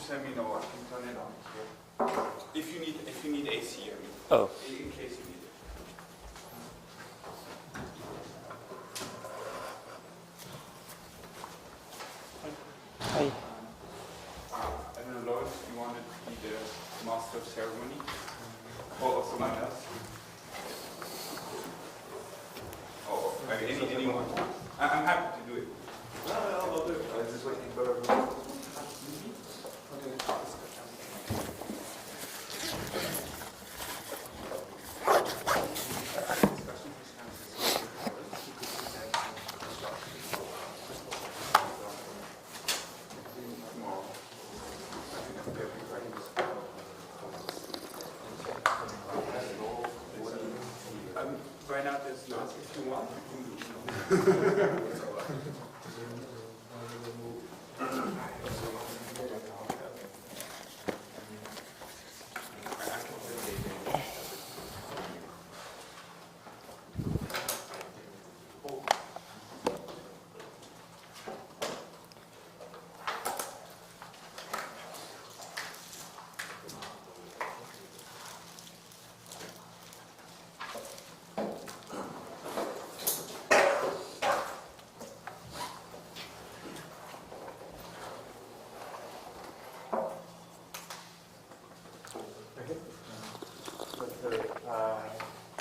just let me know. I can turn it on here. If you need AC, I mean. Oh. In case you need it. Hi. I don't know, Lois, you wanted to be the master of ceremony? Or someone else? Oh, anyone? I'm happy to do it. No, I'll do it. I was just waiting for everyone. Right now, there's no. If you want, you can do it.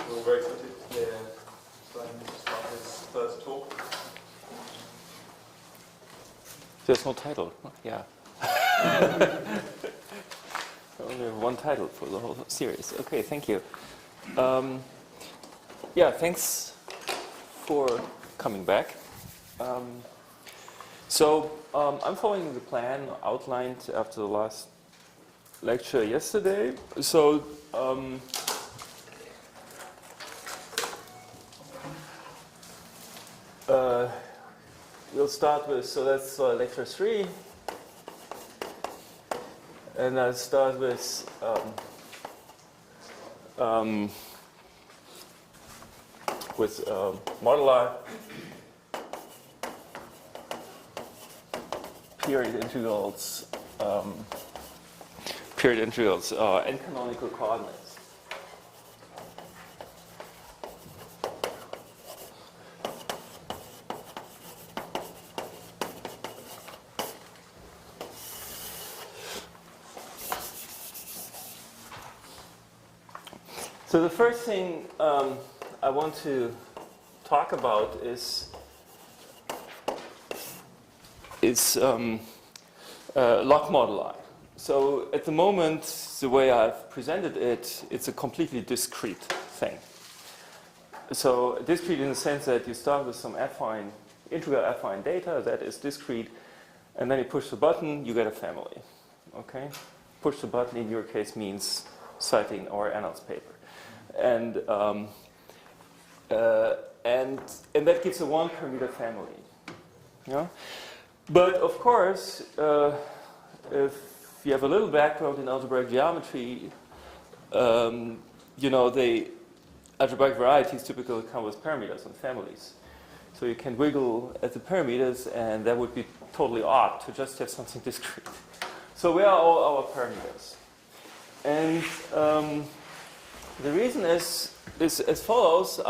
We're very excited to hear Bernd start his first talk. There's no title. Yeah. Only one title for the whole series. Okay, thank you. Yeah, thanks for coming back. I'm following the plan outlined after the last lecture yesterday. So we'll start with, so that's lecture 3. And I'll start with moduli, period integrals, and canonical coordinates. So the first thing I want to talk about is log moduli. So at the moment, the way I've presented it, it's a completely discrete thing. So discrete in the sense that you start with some affine, integral affine data that is discrete, and then you push the button, you get a family. Okay? Push the button in your case means citing our Arnold's paper. And that gives a 1-parameter family. Yeah? But of course, if you have a little background in algebraic geometry, you know, the algebraic varieties typically come with parameters and families. So you can wiggle at the parameters, and that would be totally odd to just have something discrete. So where are all our parameters? And the reason is as follows.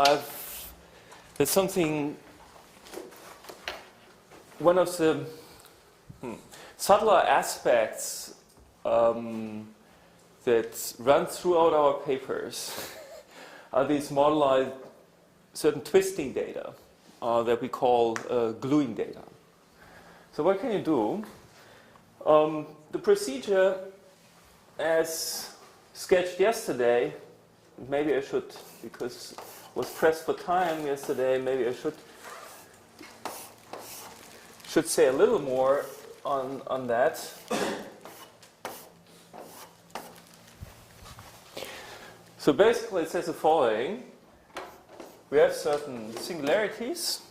There's something, one of the subtler aspects that run throughout our papers are these moduli, certain twisting data that we call gluing data. So what can you do? The procedure as sketched yesterday, maybe I should, because I was pressed for time yesterday, maybe I should say a little more on that. So basically it says the following. We have certain singularities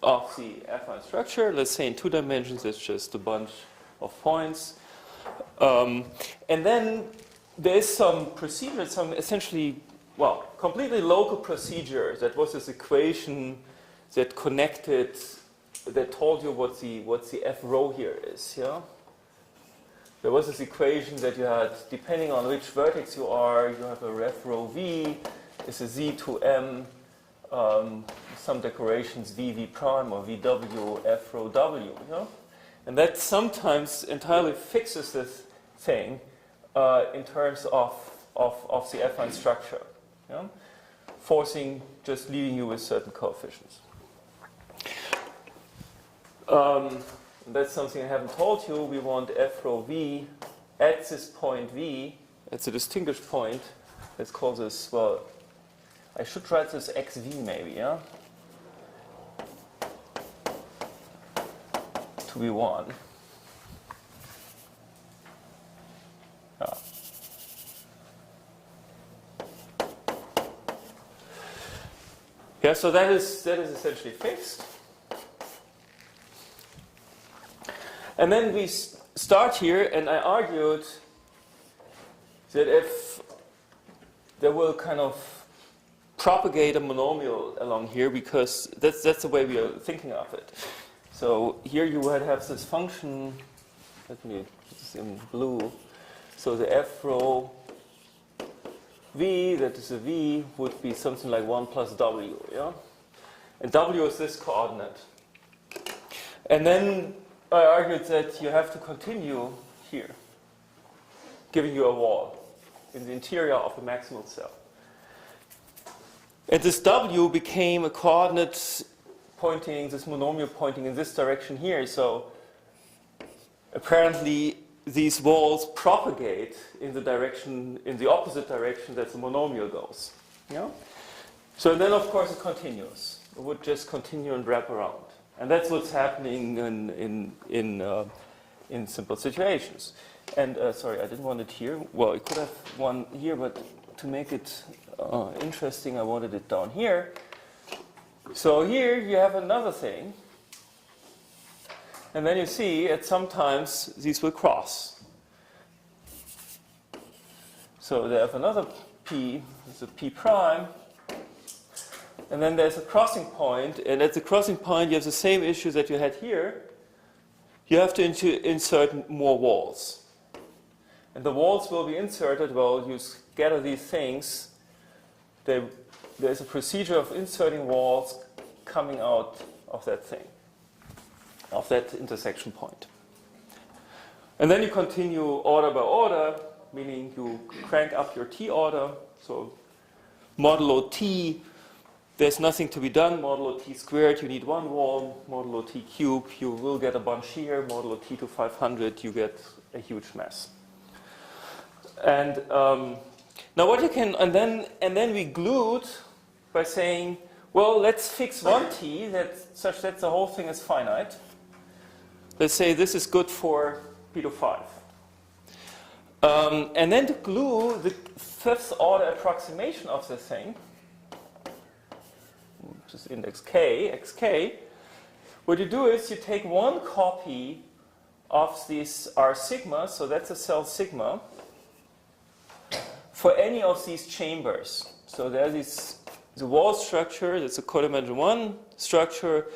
of the affine structure. Let's say in 2 dimensions it's just a bunch of points. And then there's some procedure, some essentially, well, completely local procedure. That was this equation that connected, that told you what the f rho here is, yeah? there was this equation that you had, depending on which vertex you are, you have a ref rho v, is a z to m, some decorations vv prime or vw f rho w, you know? And that sometimes entirely fixes this thing in terms of the affine structure, you know? Just leaving you with certain coefficients. That's something I haven't told you. We want f rho v at this point v. It's a distinguished point. Let's call this, well, I should write this xv maybe, yeah? To be 1. Yeah, so that is essentially fixed. And then we start here, and I argued that if there will kind of propagate a monomial along here, because that's the way we are thinking of it. So here you would have this function, let me put this in blue. So the f rho v, that is a v, would be something like 1 plus w, yeah? And w is this coordinate. And then I argued that you have to continue here, giving you a wall in the interior of a maximal cell. And this w became a coordinate pointing, this monomial pointing in this direction here. So apparently these walls propagate in the direction, in the opposite direction that the monomial goes. Yeah? So then of course it continues. It would just continue and wrap around. And that's what's happening in simple situations. And sorry, I didn't want it here. Well, I could have one here, but to make it interesting, I wanted it down here. So here you have another thing. And then you see that sometimes these will cross. So they have another p, there's a p prime. And then there's a crossing point, and at the crossing point you have the same issue that you had here. You have to insert more walls. And the walls will be inserted, well, you scatter these things. There's a procedure of inserting walls coming out of that thing, of that intersection point. And then you continue order by order, meaning you crank up your t order. So modulo t, there's nothing to be done. Modulo t squared, you need one wall. Modulo t cubed, you will get a bunch here. Modulo t to 500, you get a huge mess. And now what you can, and then we glued by saying, well, let's fix one t such that the whole thing is finite. Let's say this is good for p to 5. And then to glue the fifth order approximation of the thing, which is index k, xk, what you do is you take one copy of this R sigma, so that's a cell sigma, for any of these chambers. So there's the wall structure, that's a codimension 1 structure,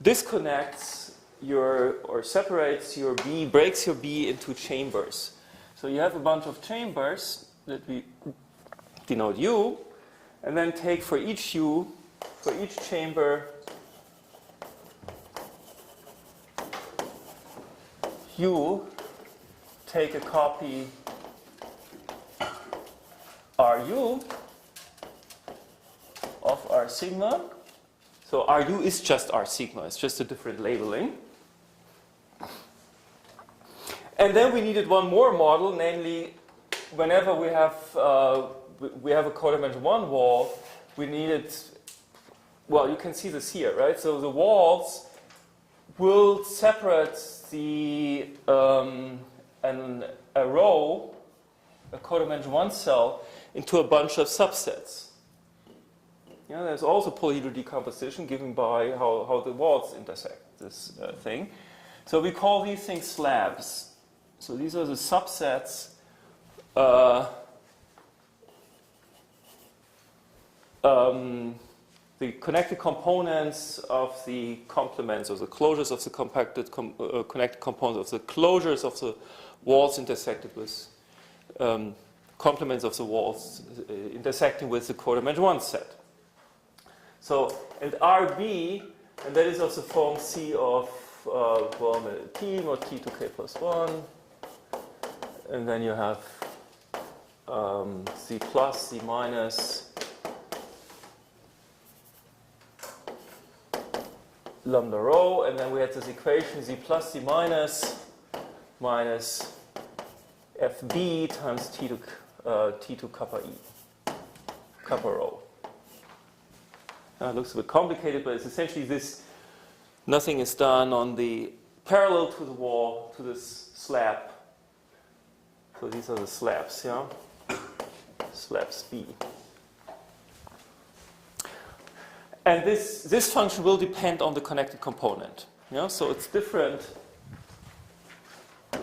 disconnects or separates your B, breaks your B into chambers. So you have a bunch of chambers that we denote U, and then take for each U, for each chamber, U, take a copy RU of R sigma. So RU is just R sigma, it's just a different labeling. And then we needed one more model, namely, whenever we have a codimension 1 wall, we needed, well, you can see this here, right? So the walls will separate the a row, a codimension 1 cell, into a bunch of subsets. Yeah, there's also polyhedral decomposition given by how the walls intersect this thing. So we call these things slabs. So these are the subsets of, the connected components of the complements, or the closures of the compacted connected components of the closures of the walls intersected with complements of the walls intersecting with the codimension 1 set. So, and RB, and that is of the form C of T or T to K plus 1. And then you have C plus, C minus, lambda rho. And then we had this equation Z plus, C minus, minus FB times T to kappa E, kappa rho. Now it looks a bit complicated, but it's essentially this. Nothing is done on the parallel to the wall, to this slab. So these are the slabs, yeah? Slabs B. And this function will depend on the connected component. Yeah? So it's different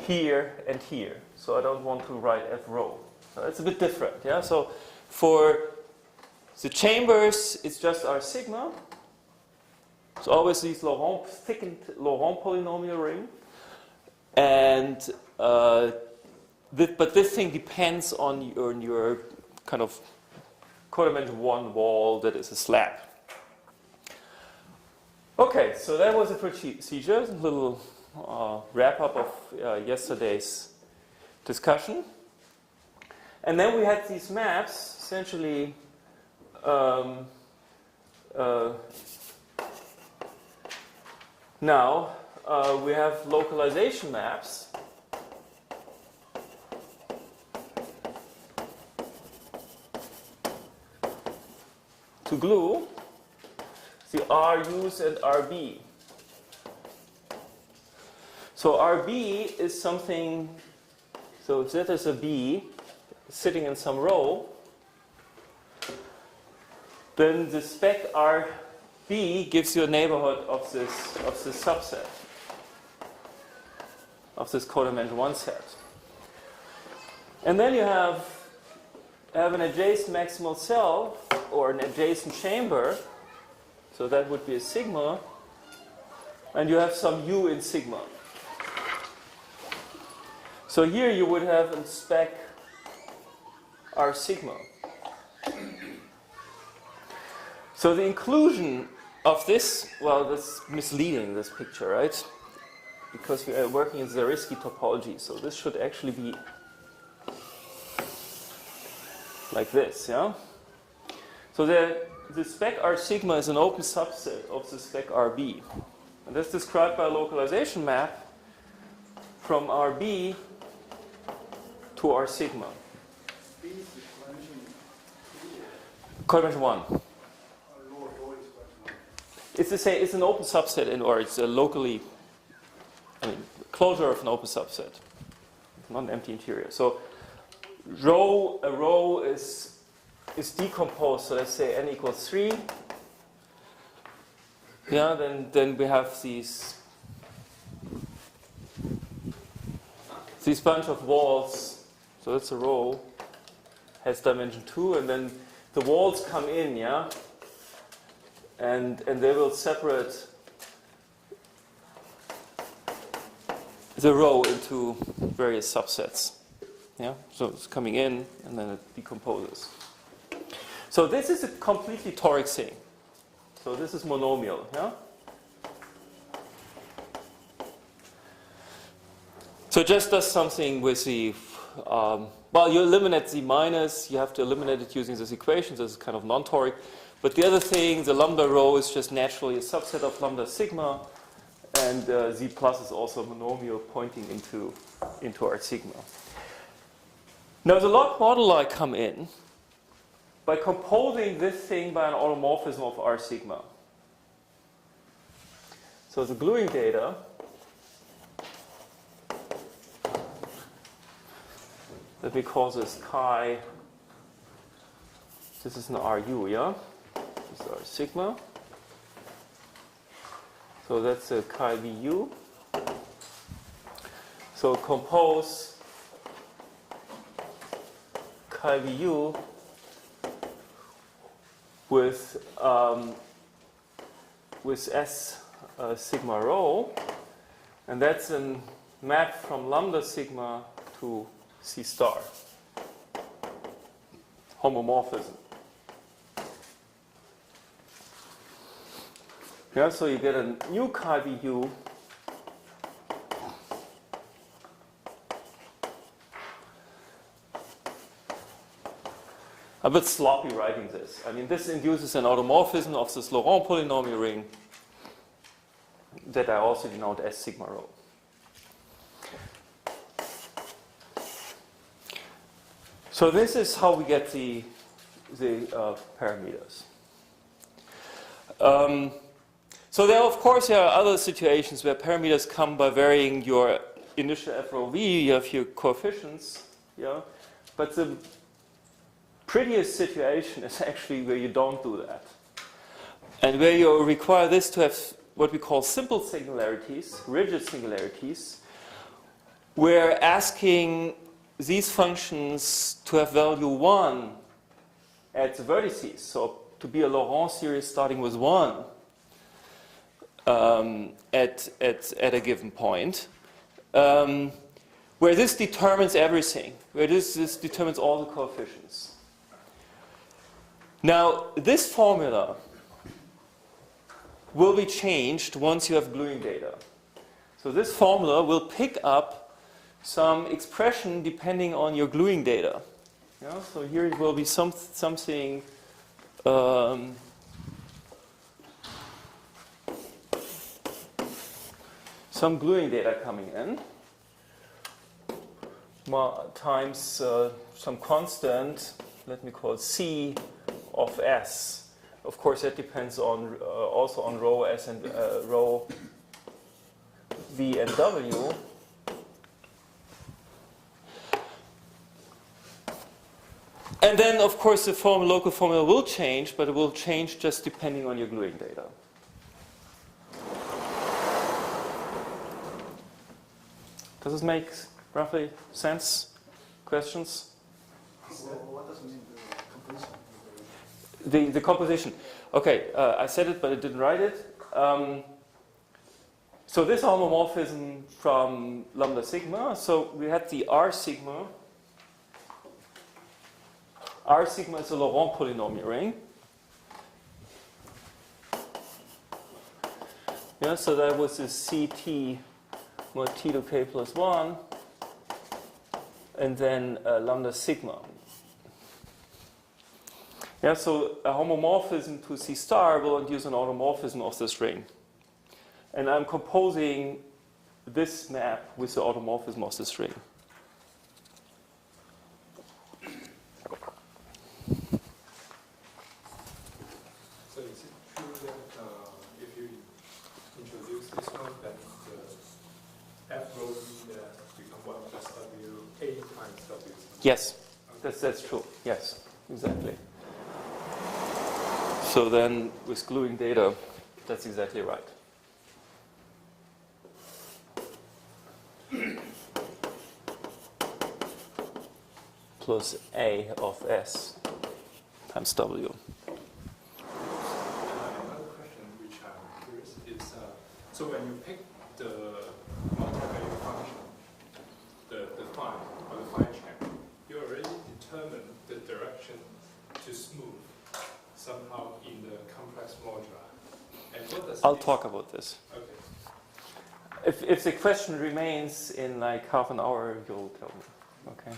here and here. So I don't want to write F rho. So it's a bit different. Yeah? So for the chambers, it's just our sigma. So always these thickened Laurent polynomial ring. And but this thing depends on your kind of codimension 1 wall that is a slab. Okay, so that was a procedure, a little wrap up of yesterday's discussion. And then we had these maps, essentially now we have localization maps. To glue the RUs and RB. So RB is something, so if that is a B sitting in some row, then the spec RB gives you a neighborhood of this subset, of this codimension 1 set. And then you have an adjacent maximal cell or an adjacent chamber, so that would be a sigma, and you have some U in sigma. So here you would have a spec R sigma. So the inclusion of this, well, that's misleading, this picture, right? Because we are working in Zariski topology, so this should actually be like this, yeah? So the spec R sigma is an open subset of the spec RB. And that's described by a localization map from RB to R sigma. B is the Codimension 1. It's the same, it's an open subset, or it's a locally, closure of an open subset, not an empty interior. So a row is decomposed, so let's say n equals 3. Yeah, then we have these bunch of walls. So that's a row, has dimension 2, and then the walls come in, yeah, and they will separate the row into various subsets. Yeah, so it's coming in and then it decomposes. So this is a completely toric thing. So this is monomial, yeah? So it just does something with the, well, you eliminate the minus, you have to eliminate it using this equation, this is kind of non-toric. But the other thing, the lambda rho is just naturally a subset of lambda sigma, and Z plus is also a monomial pointing into our sigma. Now the log moduli come in by composing this thing by an automorphism of R sigma. So the gluing data let me call this chi, this is an RU, yeah? This is R sigma. So that's a chi VU. So compose chi VU with S sigma rho, and that's a map from lambda sigma to C star. Homomorphism. Yeah, so you get a new chi BU a bit sloppy writing this. I mean, this induces an automorphism of this Laurent polynomial ring that I also denote as sigma rho. So this is how we get the parameters. So there, of course, there are other situations where parameters come by varying your initial F rho v. You have your coefficients, yeah, but the prettiest situation is actually where you don't do that, and where you require this to have what we call simple singularities, rigid singularities, where asking these functions to have value 1 at the vertices, so to be a Laurent series starting with 1 at a given point, where this determines everything, where this determines all the coefficients. Now, this formula will be changed once you have gluing data. So this formula will pick up some expression depending on your gluing data. Yeah, so here it will be something some gluing data coming in times some constant, let me call it C of S. Of course, that depends on also on rho S and rho V and W. And then, of course, the local formula will change, but it will change just depending on your gluing data. Does this make roughly sense? Questions? What does it mean, the composition? The composition. Okay, I said it, but I didn't write it. So this homomorphism from lambda sigma. So we had the R sigma. R sigma is a Laurent polynomial ring. Yeah, so that was this CT mod T to K plus 1, and then lambda sigma. Yeah, so a homomorphism to C star will induce an automorphism of this ring. And I'm composing this map with the automorphism of this ring. So is it true that if you introduce this one, that the F rho v become 1 plus W A times W? Yes, that's true. Yes, exactly. So then with gluing data, that's exactly right. Plus A of S times W. Another question which I'm curious is, so when you pick the multi-value function, the phi or the phi check, you already determine the direction to smooth somehow in the complex modular. And what does I'll talk about this. Okay. If the question remains in like half an hour, you'll tell me. Okay.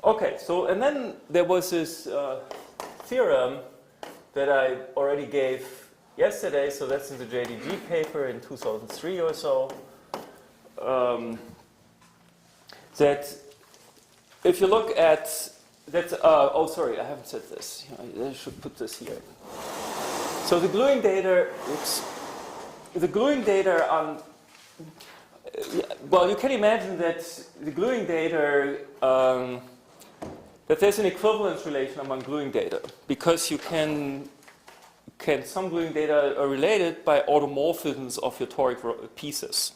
Okay. So and then there was this theorem that I already gave yesterday. So that's in the JDG paper in 2003 or so. That if you look at that, oh sorry, I haven't said this. I should put this here. So the gluing data. Oops. The gluing data on, well, you can imagine that the gluing data, that there's an equivalence relation among gluing data, because you can some gluing data are related by automorphisms of your toric pieces.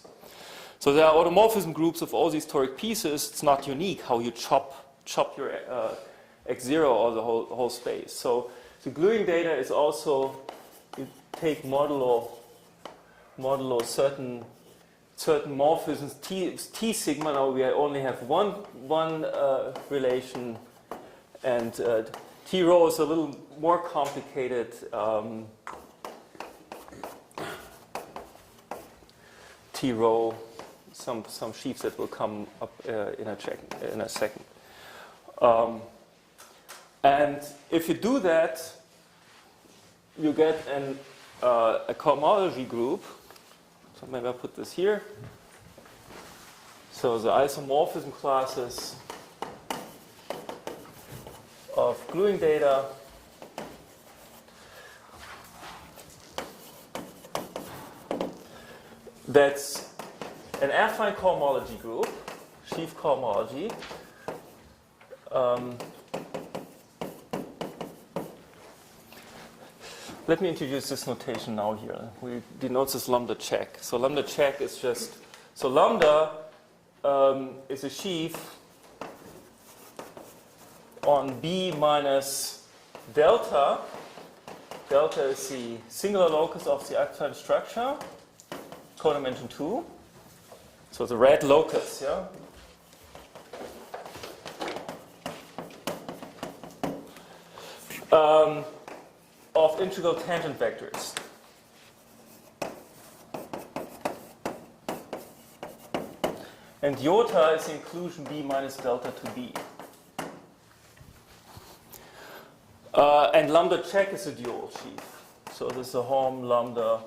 So there are automorphism groups of all these toric pieces. It's not unique how you chop your x0 or the whole space. So the gluing data is also, you take modulo certain morphisms t sigma. Now we only have one relation, and t rho is a little more complicated. T rho, some sheaves that will come up in a second. And if you do that, you get a cohomology group. So maybe I'll put this here. So the isomorphism classes of gluing data that's an affine cohomology group, sheaf cohomology. Let me introduce this notation now here. We denote this lambda check. So lambda check is just, so lambda is a sheaf on B minus delta. Delta is the singular locus of the affine structure, codimension 2. So the red locus, yeah? Of integral tangent vectors. And iota is the inclusion B minus delta to B. And lambda check is a dual sheaf. So this is a Horm lambda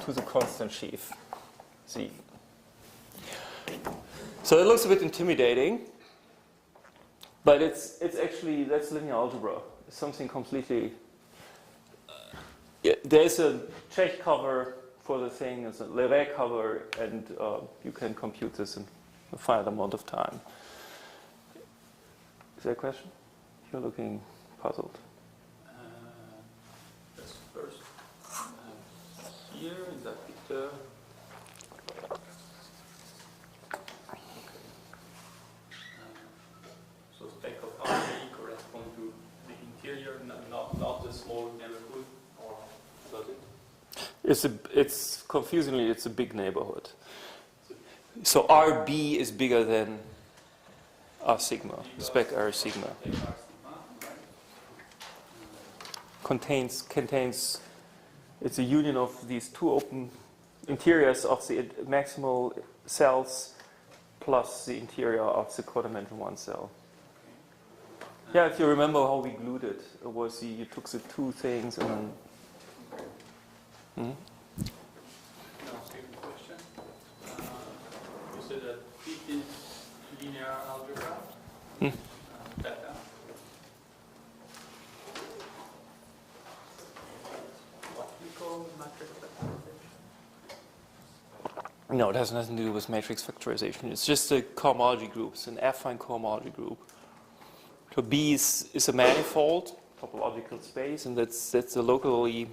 to the constant sheaf, Z. So it looks a bit intimidating, but it's actually, that's linear algebra. It's something completely, there's a Čech cover for the thing, there's a Leray cover, and you can compute this in a finite amount of time. Is there a question? You're looking puzzled. Yes, first, here in that picture. So spec of harmony correspond to the interior, not the small neighborhood, or does it? It's confusingly, it's a big neighborhood. So RB is bigger than R sigma, spec R sigma. Contains, it's a union of these two open interiors of the maximal cells plus the interior of the codimension 1 cell. Yeah, if you remember how we glued it, it was you took the two things and then. Now, second question. You said that it is linear algebra, theta. What do you call matrix factorization? No, it has nothing to do with matrix factorization. It's just a cohomology group. It's an affine cohomology group. So B is a manifold, topological space, and that's a locally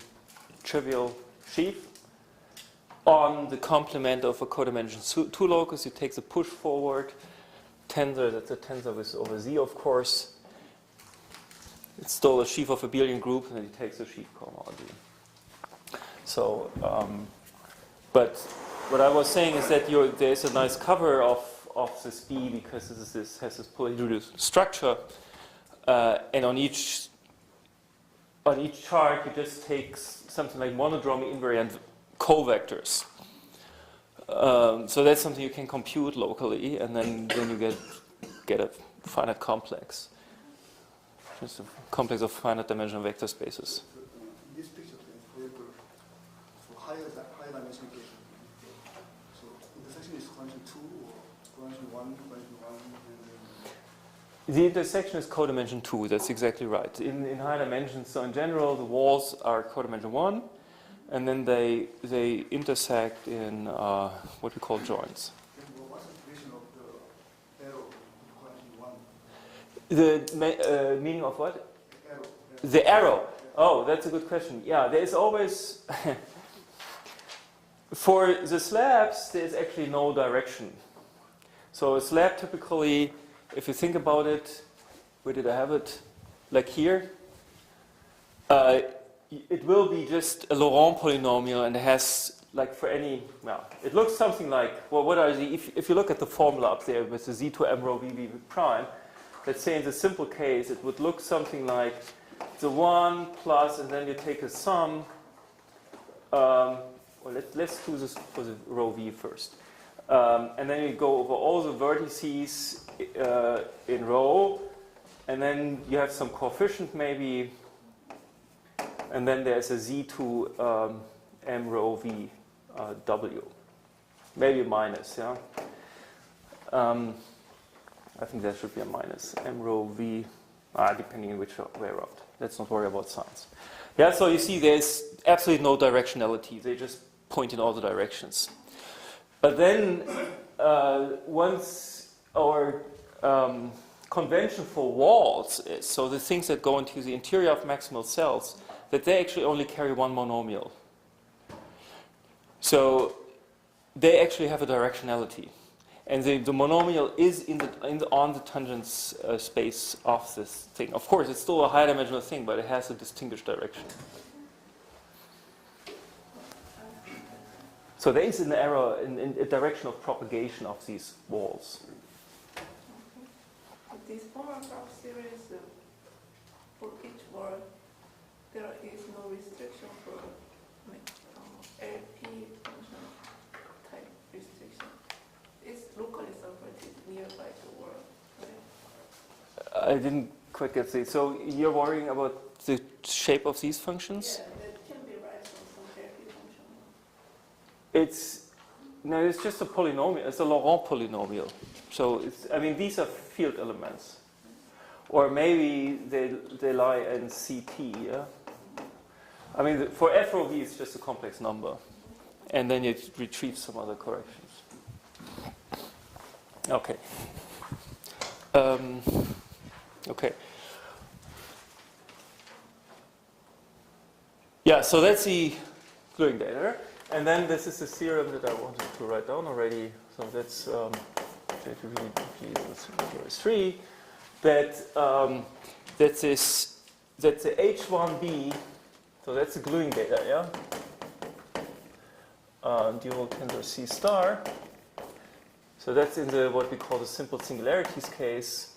trivial sheaf on the complement of a codimension 2 locus. You take the push forward tensor, that's a tensor with over Z, of course. It's still a sheaf of abelian group, and then you take the sheaf cohomology. So, but what I was saying is that there's a nice cover of this B because this has this polyhedral structure, and on each chart you just take something like monodromy invariant covectors. So that's something you can compute locally, and then you get a finite complex. Just a complex of finite dimensional vector spaces. In this picture, for higher dimensionalization, so intersection is codimension 2 or codimension 1, The intersection is codimension 2, that's exactly right. In high dimensions, so in general, the walls are codimension 1, and then they intersect in what we call joints. What's the division of the arrow in codimension 1? The meaning of what? Arrow. The arrow. Oh, that's a good question. Yeah, there is always... For the slabs, there is actually no direction. So a slab typically, if you think about it, where did I have it? Like here. It will be just a Laurent polynomial, and it has, like for any, well, it looks something like, well, what are the, if you look at the formula up there with the z to m rho v v prime, let's say in the simple case, it would look something like the 1 plus, and then you take a sum, well, let's do this for the rho v first. And then you go over all the vertices in rho, and then you have some coefficient maybe, and then there's a z to m rho v w, maybe a minus, yeah. I think that should be a minus m rho v, depending on which way around. Let's not worry about signs. Yeah, so you see there's absolutely no directionality. They just point in all the directions. But then once our convention for walls is, so the things that go into the interior of maximal cells, that they actually only carry one monomial. So they actually have a directionality. And the monomial is on the tangent space of this thing. Of course, it's still a high dimensional thing, but it has a distinguished direction. So there is an error in a direction of propagation of these walls. This formal graph series, for each word, there is no restriction for LP function type restriction. It's locally separated nearby the word, right? I didn't quite get it. So you're worrying about the shape of these functions? Yeah, that can be right from some LP function. It's just a polynomial. It's a Laurent polynomial. So I mean, these are field elements, or maybe they lie in CT. Yeah? I mean, for f rho v, it's just a complex number, and then you retrieve some other corrections. Okay. Okay. Yeah. So that's the gluing data. And then this is the theorem that I wanted to write down already. So that's J3, that the H1b, so that's the gluing data, yeah? Dual tensor C star. So that's in the what we call the simple singularities case.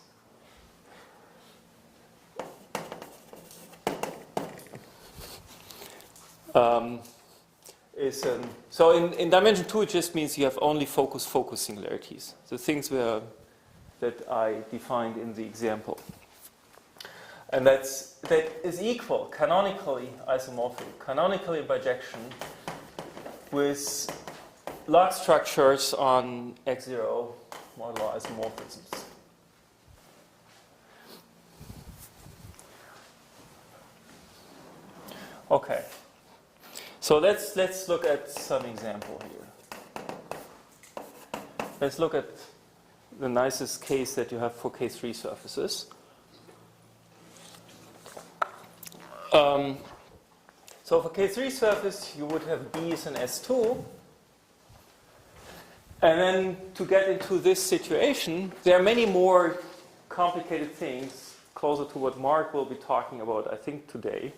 So in dimension 2, it just means you have only focus singularities, the things that I defined in the example. And that is equal, canonically isomorphic, canonically bijection, with log structures on x0 modular isomorphisms. Okay. So let's look at some example here. Let's look at the nicest case that you have for K3 surfaces. So for K3 surface, you would have B as an S2. And then to get into this situation, there are many more complicated things, closer to what Mark will be talking about, I think, today.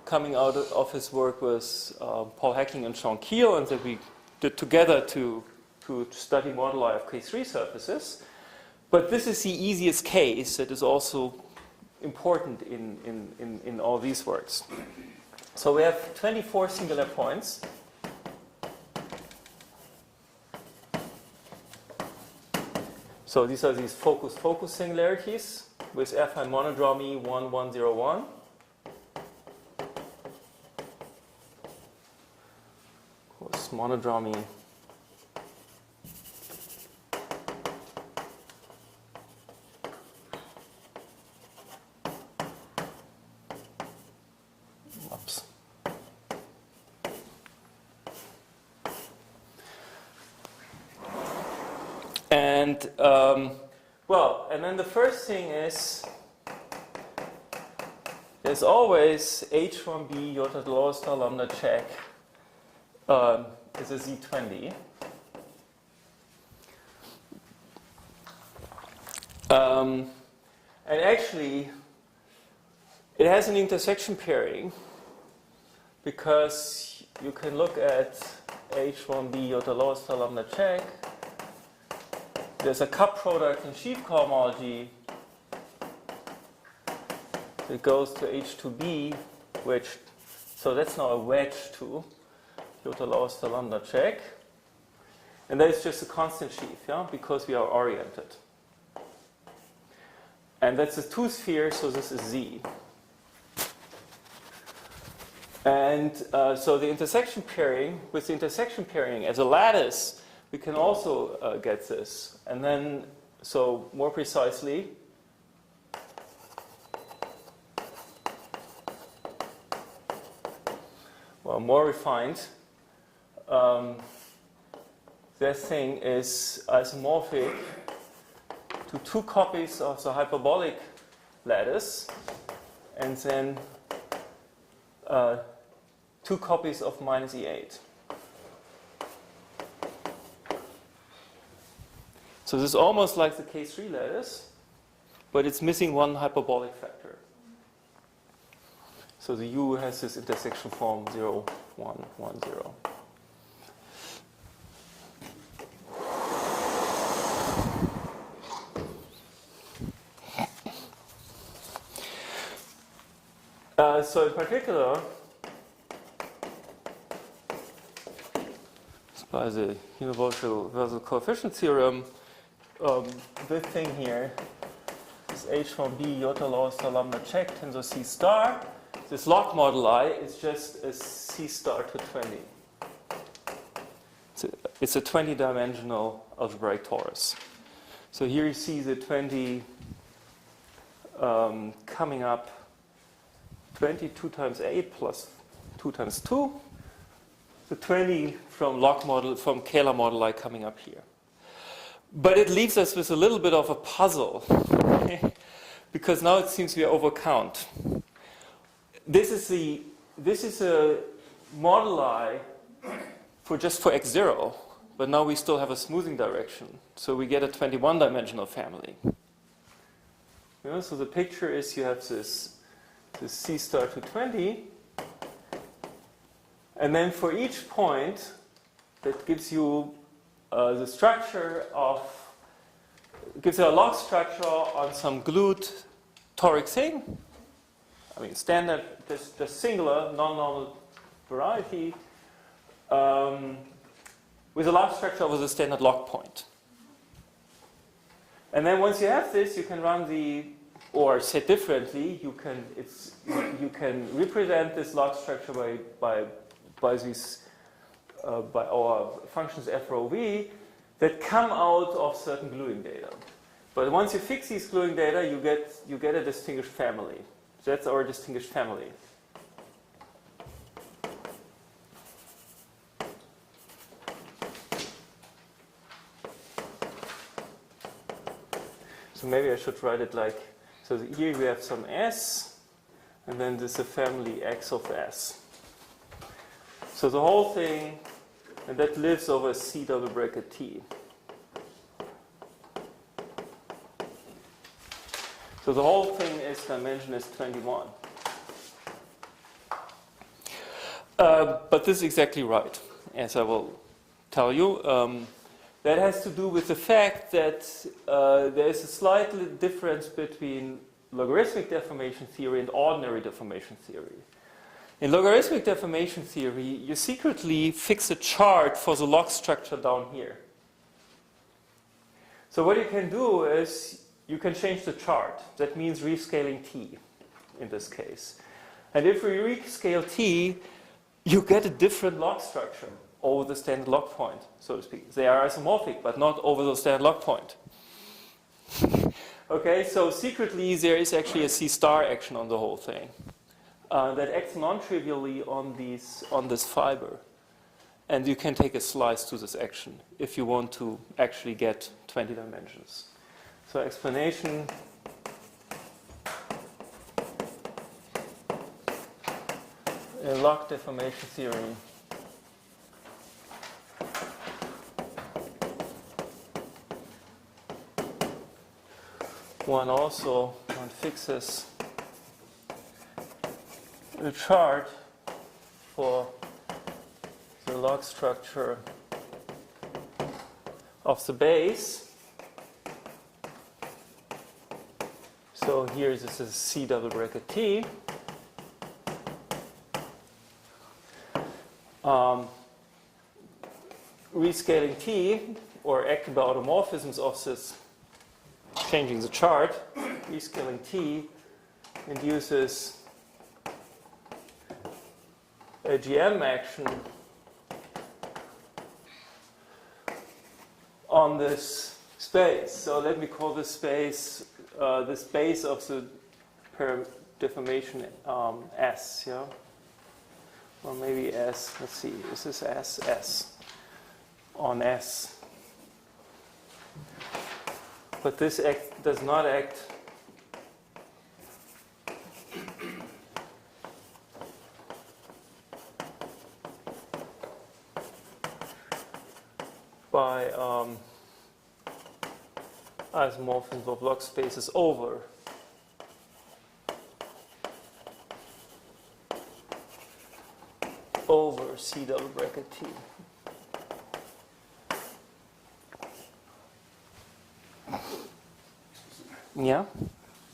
Coming out of his work with Paul Hacking and Sean Keel, and that we did together to study moduli of K3 surfaces. But this is the easiest case that is also important in all these works. So we have 24 singular points. So these are these focus singularities with affine monodromy 1, 1, 0, 1. Monodromy oops. And well, and then the first thing is there's always H1b iota lower star lambda check is a Z20. And actually, it has an intersection pairing because you can look at H1b iota lowest lambda check. There's a cup product in sheaf cohomology that goes to H2b, which, so that's now a wedge to iota lowest lambda check. And that is just a constant sheaf, yeah, because we are oriented. And that's a two sphere, so this is Z. And so the intersection pairing, with the intersection pairing as a lattice, we can also get this. And then, so more precisely, well, more refined, that thing is isomorphic to two copies of the hyperbolic lattice, and then two copies of minus E8. So this is almost like the K3 lattice, but it's missing one hyperbolic factor. So the U has this intersection form 0, 1, 1, 0. So in particular, by the universal coefficient theorem, this thing here is H1b iota lowest lambda check tensor C star. This log moduli is just a C star to 20. It's a 20-dimensional algebraic torus. So here you see the 20 coming up 22 times 8 plus 2 times 2. The 20 from log model, from Kähler moduli coming up here. But it leaves us with a little bit of a puzzle, because now it seems we are overcount. This is a moduli for just for x0, but now we still have a smoothing direction, so we get a 21-dimensional family. You know, so the picture is you have this C star to 20, and then for each point, that gives you the structure of, gives you a log structure on some glued toric thing. I mean, standard, just singular, non-normal variety, with a log structure over the standard log point. And then once you have this, you can run the, or said differently, you can represent this log structure by our functions f rho v that come out of certain gluing data. But once you fix these gluing data, you get a distinguished family. So that's our distinguished family. So maybe I should write it like, so here we have some S, and then this is a family X of S. So the whole thing, and that lives over C double bracket T. So the whole thing is dimension is 21. But this is exactly right, as I will tell you. That has to do with the fact that there is a slight difference between logarithmic deformation theory and ordinary deformation theory. In logarithmic deformation theory, you secretly fix a chart for the log structure down here. So what you can do is you can change the chart. That means rescaling T in this case. And if we rescale T, you get a different log structure over the standard log point, so to speak. They are isomorphic, but not over the standard log point. Okay, so secretly there is actually a C star action on the whole thing. That acts non-trivially on this fiber. And you can take a slice to this action if you want to actually get 20 dimensions. So explanation. In log deformation theory. one fixes a chart for the log structure of the base. So here this is C double bracket T. Rescaling T, or acting by automorphisms of this, changing the chart, rescaling T induces a GM action on this space. So let me call this space the space of the deformation S, yeah? Or maybe S, let's see, is this S? S on S. But this does not act by isomorphisms of log spaces over C double bracket T. Yeah?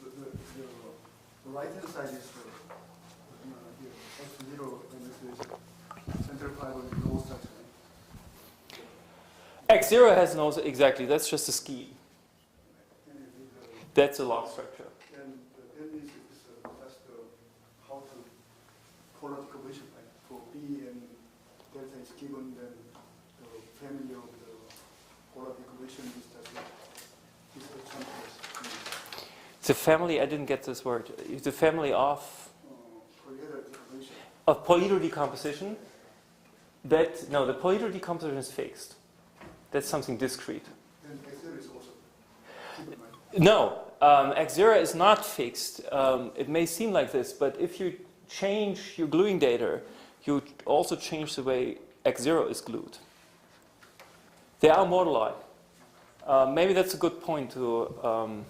The right-hand side is here, X0, and this is central fiber with no structure. X0 has no, exactly, that's just a scheme. That's a log structure. And then this is just how to polar decomposition, right? For B and delta is given, then the family of the polar decomposition is just like this example. The family, I didn't get this word. The family of Polyhedral decomposition. Polyhedral decomposition. No, the polyhedral decomposition is fixed. That's something discrete. Then X0 is also given, right? No, X0 is not fixed. It may seem like this, but if you change your gluing data, you also change the way X0 is glued. They are moduli. Maybe that's a good point to...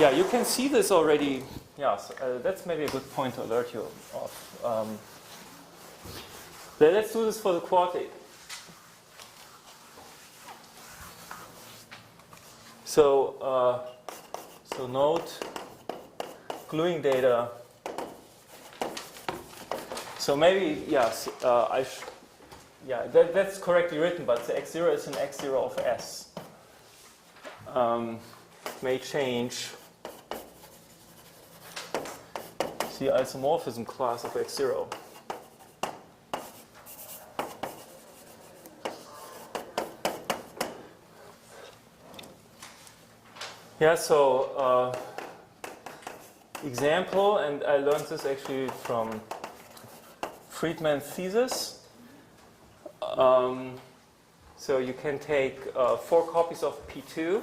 yeah, you can see this already. Yes, that's maybe a good point to alert you of. Let's do this for the quartic. So note gluing data. So maybe yes, that's correctly written, but the X0 is an X0 of S. May change the isomorphism class of X0. Yeah, so example, and I learned this actually from Friedman's thesis. So you can take 4 copies of P2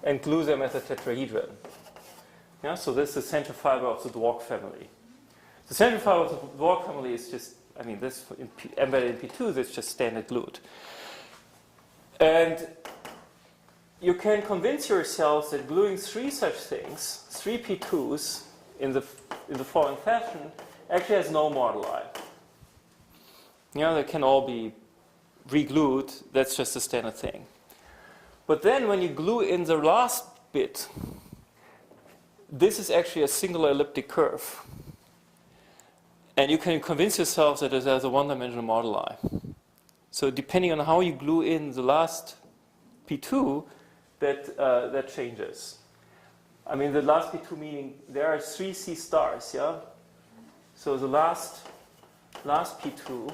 and glue them as a tetrahedron. Yeah, so this is the central fiber of the dwarf family. The central fiber of the dwarf family is just, I mean, this embedded in P2, that's just standard glued. And you can convince yourself that gluing 3 such things, 3 P2s in the following fashion, actually has no moduli. Yeah, they can all be re-glued. That's just a standard thing. But then when you glue in the last bit, this is actually a singular elliptic curve. And you can convince yourself that it has a one-dimensional moduli. So depending on how you glue in the last P2, that changes. I mean, the last P2 meaning there are 3 C stars, yeah? So the last P2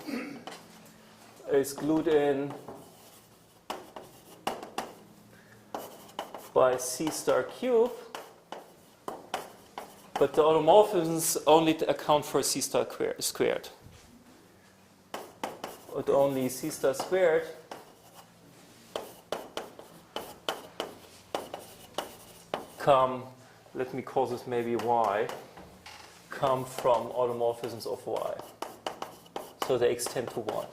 is glued in by C star cube, but the automorphisms only account for C star squared. But only C star squared come, let me call this maybe Y, come from automorphisms of Y. So they extend to 1.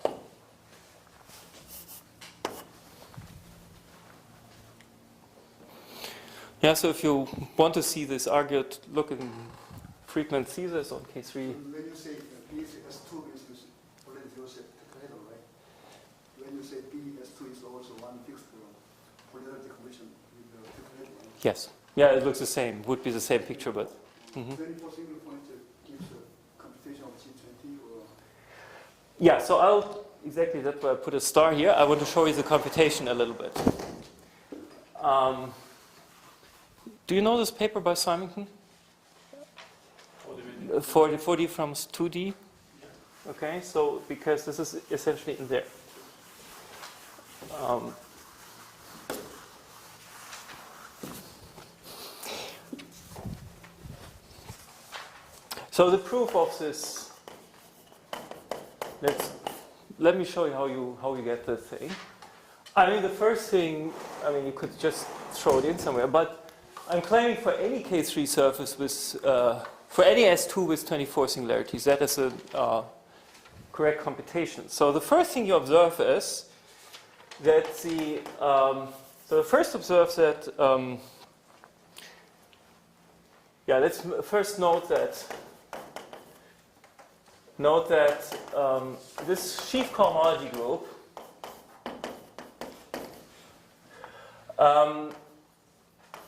Yeah, so if you want to see this argued, look in frequent thesis on K3. When you say B is S2 is already Joseph tetrahedral, right? When you say B S2 is also one fixed polarity condition with the tetrahedral. Yes. Yeah, it looks the same. Would be the same picture, but. 24 single point gives a computation of G20 or. Yeah, so exactly that's why I put a star here. I want to show you the computation a little bit. Do you know this paper by Symington? For the 4D from 2D? Okay, so because this is essentially in there. So the proof of this, let me show you how you get the thing. I mean, the first thing, I mean, you could just throw it in somewhere, but I'm claiming for any K3 surface with, for any S2 with 24 singularities, that is a correct computation. So the first thing you observe is that so first observe that, yeah, let's first note that this sheaf cohomology group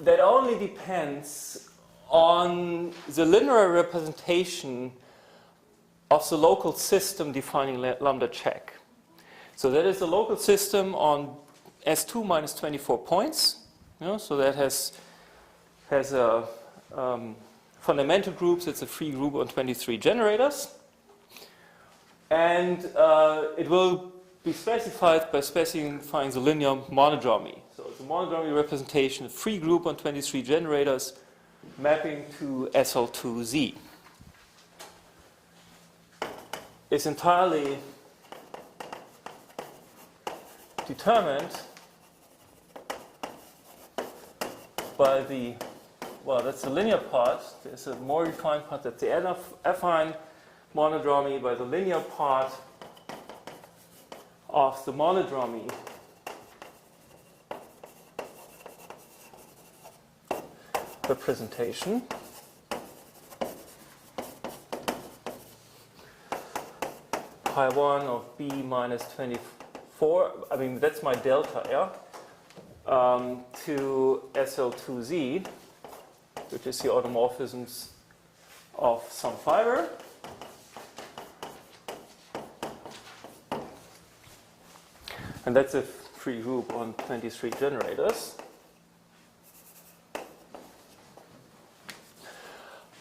that only depends on the linear representation of the local system defining lambda check. So that is the local system on S2 minus 24 points. You know, so that has a fundamental groups. It's a free group on 23 generators. And it will be specified by specifying the linear monodromy. So it's a monodromy representation, a free group on 23 generators mapping to SL2Z. It's entirely determined by the, well, that's the linear part. There's a more refined part, that's the affine monodromy, by the linear part of the monodromy representation. Pi 1 of B minus 24, I mean, that's my delta, yeah? To SL2Z, which is the automorphisms of some fiber. And that's a free group on 23 generators.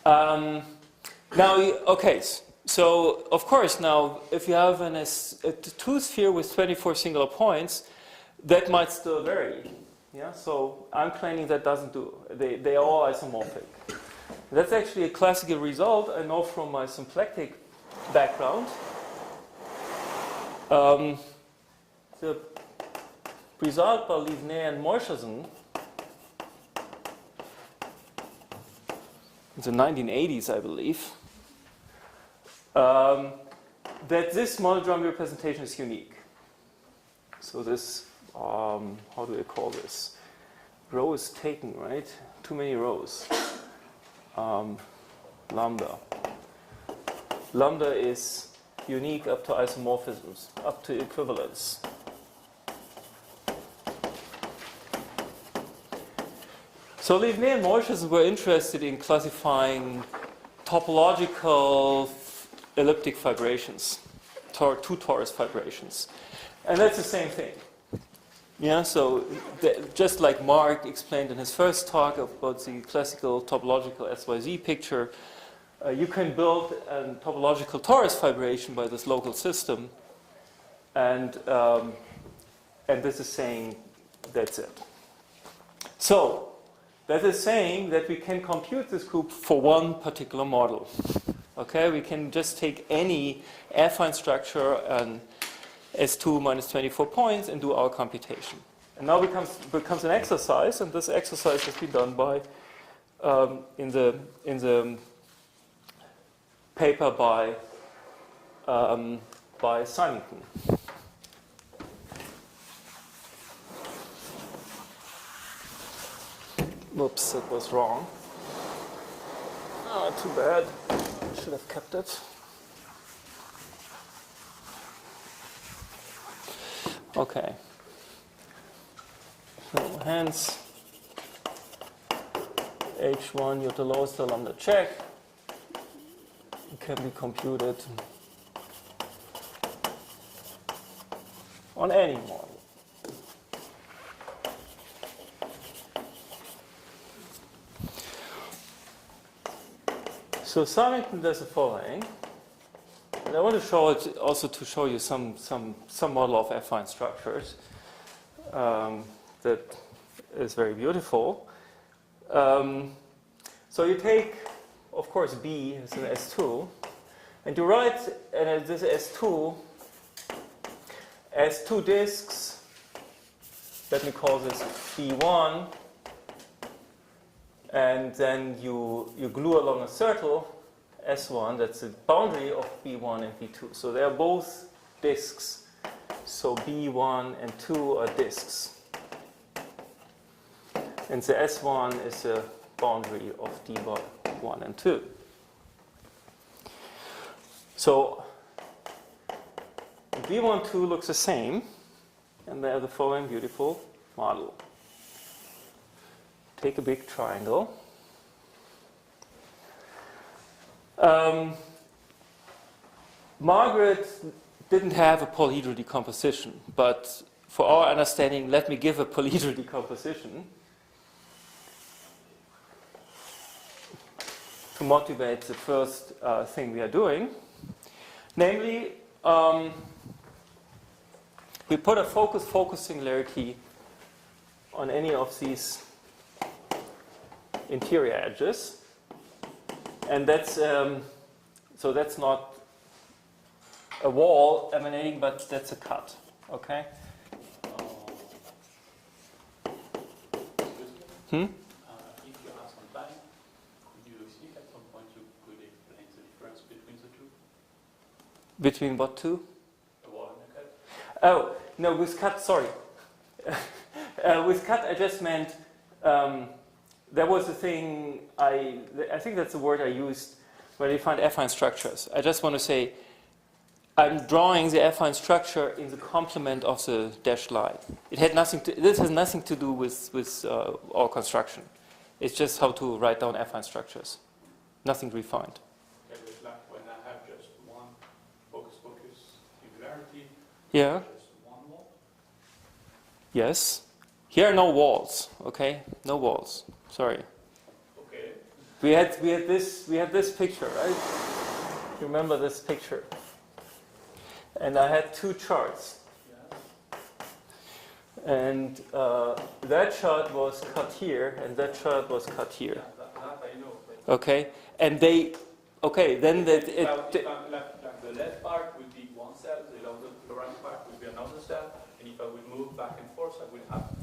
Now, okay, so of course now if you have a two-sphere with 24 singular points, that might still vary. Yeah, so I'm claiming that doesn't do. They are all isomorphic. That's actually a classical result I know from my symplectic background. The result by Livnet and Morschesen in the 1980s, I believe, that this monodromy representation is unique. So this, how do I call this? Row is taken, right? Too many rows. Lambda. Lambda is unique up to isomorphisms, up to equivalence. So Livnet and Morschesen were interested in classifying topological elliptic fibrations, two torus fibrations. And that's the same thing. Yeah, so just like Mark explained in his first talk about the classical topological SYZ picture, you can build a topological torus fibration by this local system, and this is saying that's it. So that is saying that we can compute this group for one particular model. Okay, we can just take any affine structure and S2 minus 24 points and do our computation. And now becomes an exercise, and this exercise has been done by in the paper by Symington. Whoops, that was wrong. Oh, too bad. I should have kept it. Okay. So hence, H1 you have the lowest lambda check. It can be computed on any model. So Symington does the following. And I want to show it also to show you some model of affine structures that is very beautiful. So you take, of course, B as an S2, and you write this S2 as two disks. Let me call this B1, and then you glue along a circle S1, that's the boundary of B1 and B2. So they are both disks. So B1 and 2 are disks. And the S1 is the boundary of D1 and 2. So B1, 2 looks the same, and they have the following beautiful model. Take a big triangle. Margaret didn't have a polyhedral decomposition, but for our understanding, let me give a polyhedral decomposition to motivate the first thing we are doing. Namely, we put a focus singularity on any of these interior edges, and that's so that's not a wall emanating, but that's a cut. Okay. If you have some time, could you see at some point you could explain the difference between the two? Between what two? A wall and a cut? Oh, no, with cut, sorry. With cut, I just meant there was a thing, I think that's the word I used when I defined affine structures. I just want to say I'm drawing the affine structure in the complement of the dashed line. It had nothing to, this has nothing to do with our construction. It's just how to write down affine structures. Nothing refined. Okay, but like when I have just one focus singularity, Yeah. just one wall. Yes. Here are no walls. Okay, no walls. Sorry. Okay. We had this picture, right? You remember this picture? And I had two charts. Yes. And that chart was cut here, and that chart was cut here. Yeah, that I know. But Okay, and they, okay, then that if like the left part would be one cell, the right part would be another cell, and if I would move back and forth, I would have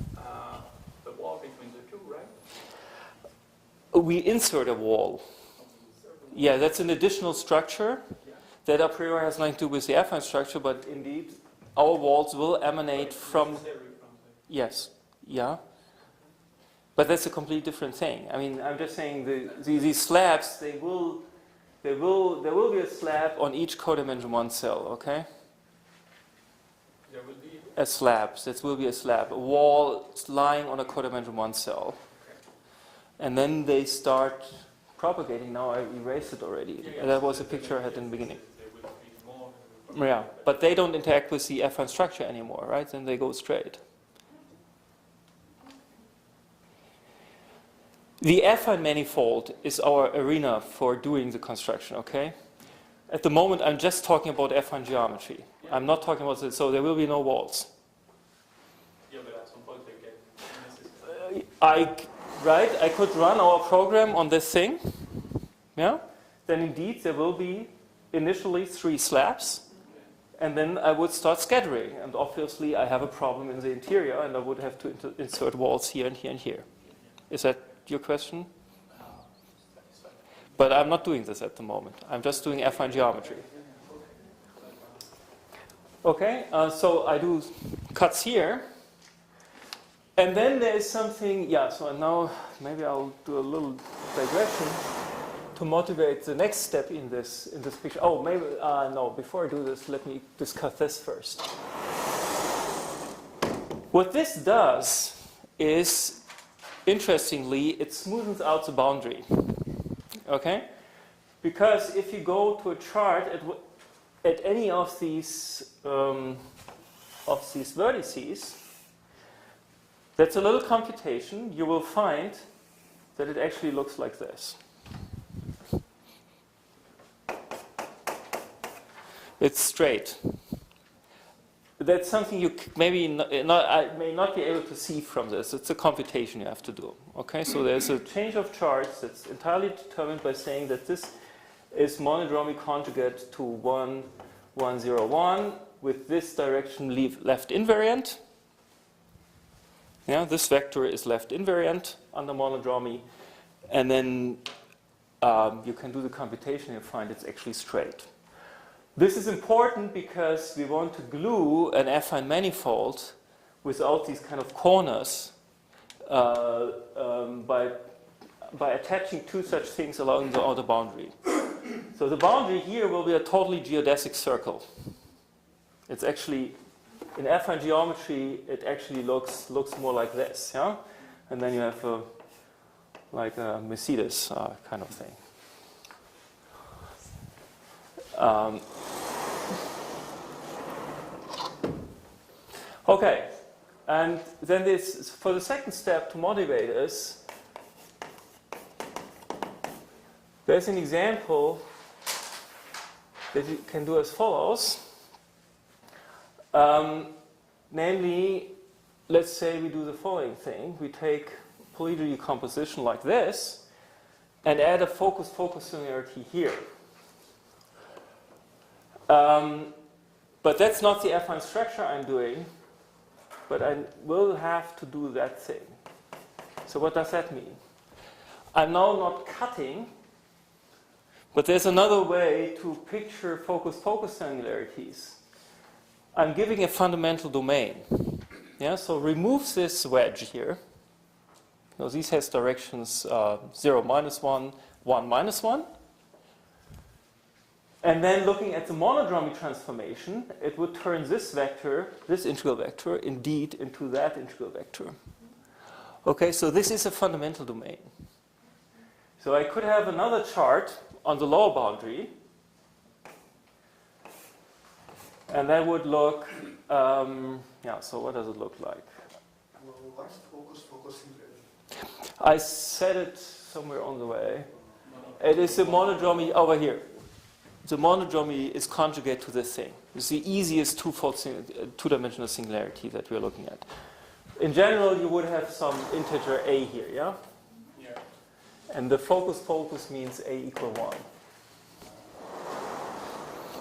the wall between the two, right? we insert a wall. Yeah, that's an additional structure that a priori has nothing to do with the affine structure, but indeed our walls will emanate from. Yes, yeah. But that's a completely different thing. I mean, I'm just saying these slabs, there will be a slab on each codimension 1 cell, okay? There will be A slab, that will be a slab. A wall lying on a codimension 1 cell. And then they start propagating. Now I erased it already. That was a picture I had in the beginning. there will be more. Yeah, but they don't interact with the affine structure anymore, right? Then they go straight. The affine manifold is our arena for doing the construction, okay? At the moment, I'm just talking about affine geometry. I'm not talking about this, so there will be no walls. Yeah, but at some point they get necessary. I could run our program on this thing, yeah? Then indeed there will be initially 3 slabs, and then I would start scattering, and obviously I have a problem in the interior, and I would have to insert walls here and here and here. Is that your question? But I'm not doing this at the moment. I'm just doing affine geometry. Okay, so I do cuts here. And then there is something, yeah, so now maybe I'll do a little digression to motivate the next step in this picture. Oh, maybe, no, before I do this, let me discuss this first. What this does is, interestingly, it smoothens out the boundary. Okay? Because if you go to a chart at any of these vertices, that's a little computation. You will find that it actually looks like this. It's straight. That's something you I may not be able to see from this. It's a computation you have to do. Okay, so there's a change of charts that's entirely determined by saying that this is monodromy conjugate to 1, 1, 0, 1 with this direction left invariant. Yeah, this vector is left invariant under monodromy, and then you can do the computation and find it's actually straight. This is important because we want to glue an affine manifold without these kind of corners by attaching two such things along the outer boundary. So the boundary here will be a totally geodesic circle. It's actually, in affine geometry, it actually looks more like this, yeah? And then you have like a Mercedes kind of thing. Okay, and then this, for the second step to motivate us, there's an example that you can do as follows. Namely, let's say we do the following thing. We take polygon decomposition like this and add a focus-focus similarity here. But that's not the affine structure I'm doing, but I will have to do that thing. So what does that mean? I'm now not cutting, but there's another way to picture focus-focus singularities. I'm giving a fundamental domain. Yeah, so remove this wedge here. Now this has directions 0, -1, 1, -1. And then looking at the monodromy transformation, it would turn this vector, this integral vector, indeed into that integral vector. Okay, so this is a fundamental domain. So I could have another chart on the lower boundary, and that would look, yeah, so what does it look like? Well, what's focus singularity? I said it somewhere on the way. It is a monodromy over here. The monodromy is conjugate to this thing. It's the easiest two-dimensional singularity that we're looking at. In general, you would have some integer a here, yeah? Yeah. And the focus means a equal 1.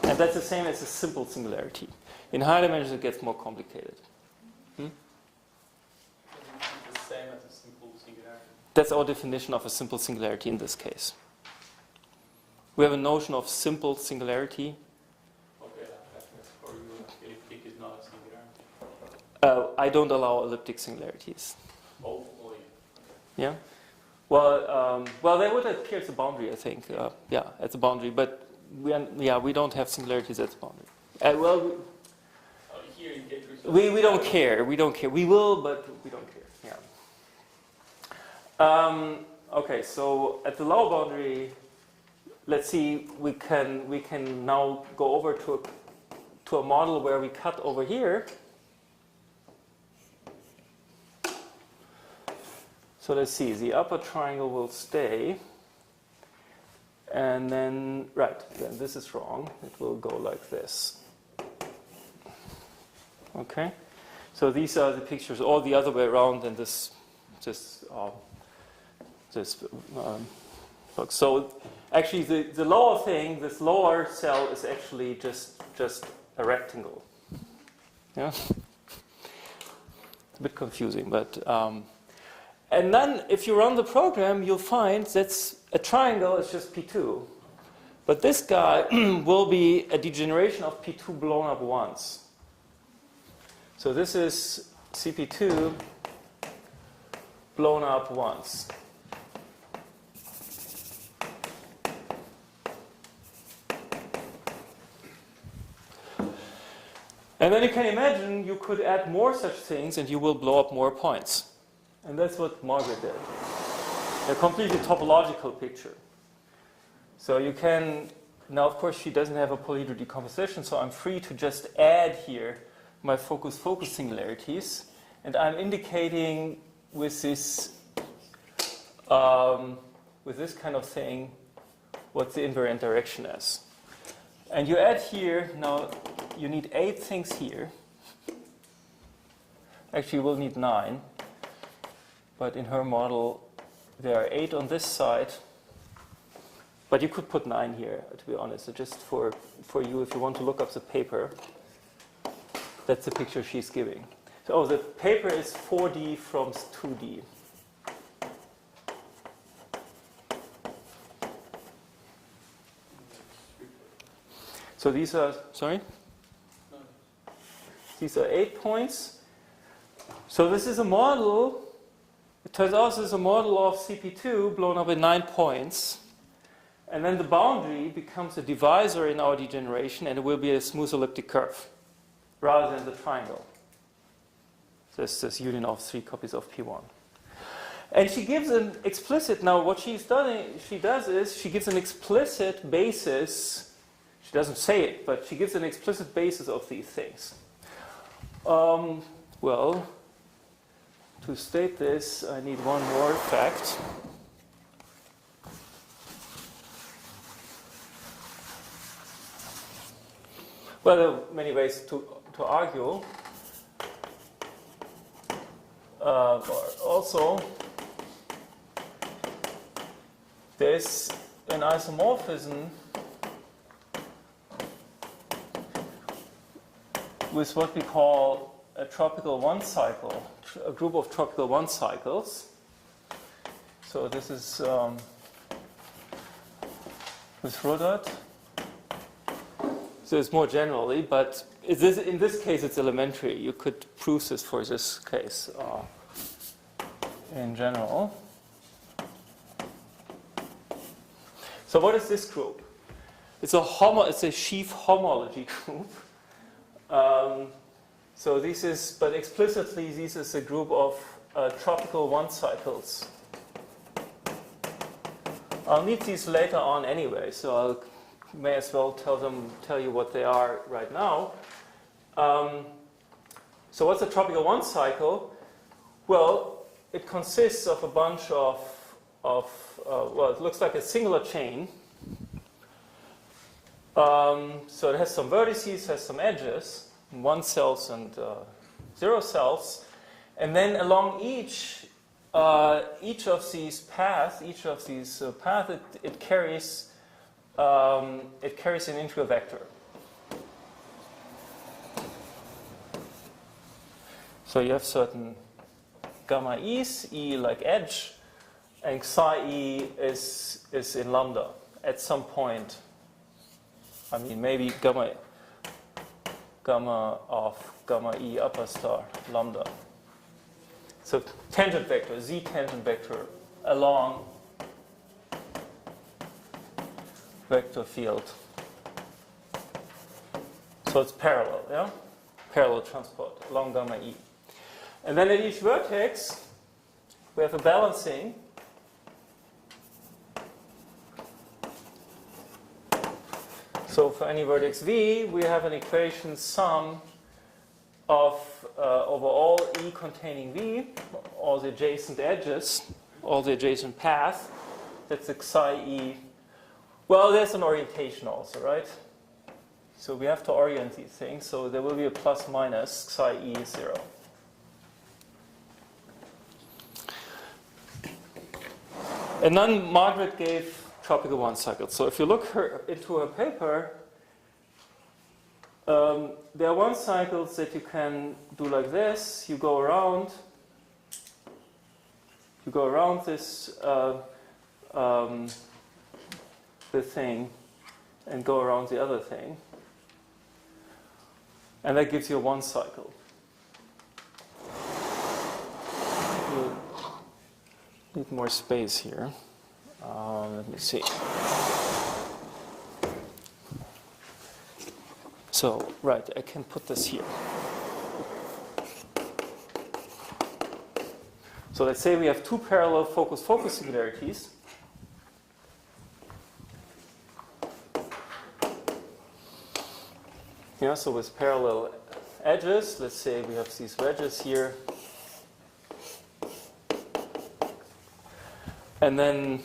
And that's the same as a simple singularity. In higher dimensions, it gets more complicated. The same as a simple singularity. That's our definition of a simple singularity in this case. We have a notion of simple singularity. Okay, that's for you. Elliptic is not a singularity. I don't allow elliptic singularities. Oh, Yeah. Well, they would appear at the boundary, I think. Yeah, at the boundary, but we don't have singularities at the boundary. here you get We don't care. We don't care. We will, but we don't care. Yeah. Okay, so at the lower boundary, let's see. We can now go over to a model where we cut over here. So let's see. The upper triangle will stay, and then then this is wrong. It will go like this. Okay, so these are the pictures all the other way around, and this look. So actually, the lower thing, this lower cell, is actually just a rectangle. Yeah, a bit confusing, but and then if you run the program, you'll find that's a triangle is just P2, but this guy will be a degeneration of P2 blown up once. So this is CP2 blown up once. And then you can imagine you could add more such things and you will blow up more points. And that's what Margaret did. A completely topological picture. So you can, now of course she doesn't have a polyhedral decomposition, so I'm free to just add here my focus-focus singularities. And I'm indicating with this kind of thing what the invariant direction is. And you add here, now you need 8 things here. Actually, you will need 9. But in her model, there are 8 on this side. But you could put 9 here, to be honest. So just for you, if you want to look up the paper, that's the picture she's giving. So the paper is 4D from 2D. So these are, sorry? These are 8 points. So this is a model. It turns out this is a model of CP2 blown up in 9 points. And then the boundary becomes a divisor in our degeneration, and it will be a smooth elliptic curve rather than the triangle. So it's this union of 3 copies of P1. And she gives an explicit, now what she does is she gives an explicit basis. She doesn't say it, but she gives an explicit basis of these things. Well, to state this, I need one more fact. Well, there are many ways to argue. Also, there's an isomorphism with what we call a tropical 1 cycle, a group of tropical 1 cycles. So this is with Rodot. So it's more generally, but in this case it's elementary. You could prove this for this case in general. So what is this group? It's a sheaf homology group. So this is, but explicitly, this is a group of tropical 1 cycles. I'll need these later on anyway, so I may as well tell you what they are right now. So what's a tropical 1 cycle? Well, it consists of a bunch of well, it looks like a singular chain. So it has some vertices, has some edges, 1 cells and 0 cells, and then along each of these paths, it carries an integral vector. So you have certain gamma e's, e like edge, and psi e is in lambda at some point. I mean, maybe gamma of gamma e upper star lambda. So tangent vector, z tangent vector along vector field. So it's parallel, yeah? Parallel transport along gamma e. And then at each vertex, we have a balancing. So for any vertex v, we have an equation sum of over all E containing V, all the adjacent edges, all the adjacent paths. That's the psi E. Well, there's an orientation also, right? So we have to orient these things. So there will be a plus minus psi E 0. And then Margaret gave tropical 1 cycles. So if you look into her paper, there are 1 cycles that you can do like this. You go around this the thing and go around the other thing. And that gives you a 1 cycle. Need more space here. Let me see. So, right, I can put this here. So let's say we have two parallel focus-focus singularities. Yeah, so with parallel edges, let's say we have these wedges here. And then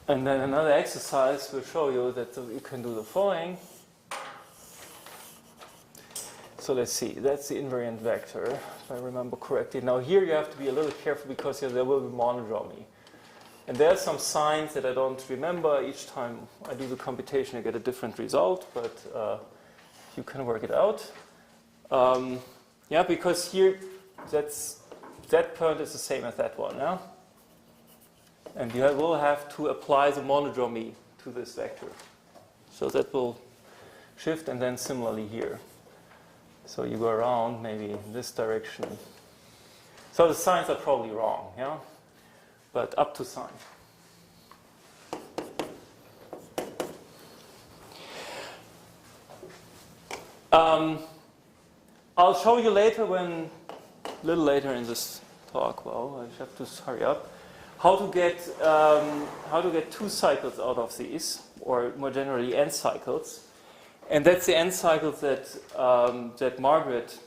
another exercise will show you that you can do the following. So let's see, that's the invariant vector, if I remember correctly. Now here you have to be a little careful because here there will be monodromy. And there are some signs that I don't remember. Each time I do the computation I get a different result, but you can work it out. Yeah, because here that point is the same as that one, yeah? And you will have to apply the monodromy to this vector. So that will shift, and then similarly here. So you go around maybe in this direction. So the signs are probably wrong, yeah? But up to sign. I'll show you later a little later in this talk, well, I have to hurry up, how to get 2 cycles out of these, or more generally n cycles. And that's the n cycles that Margaret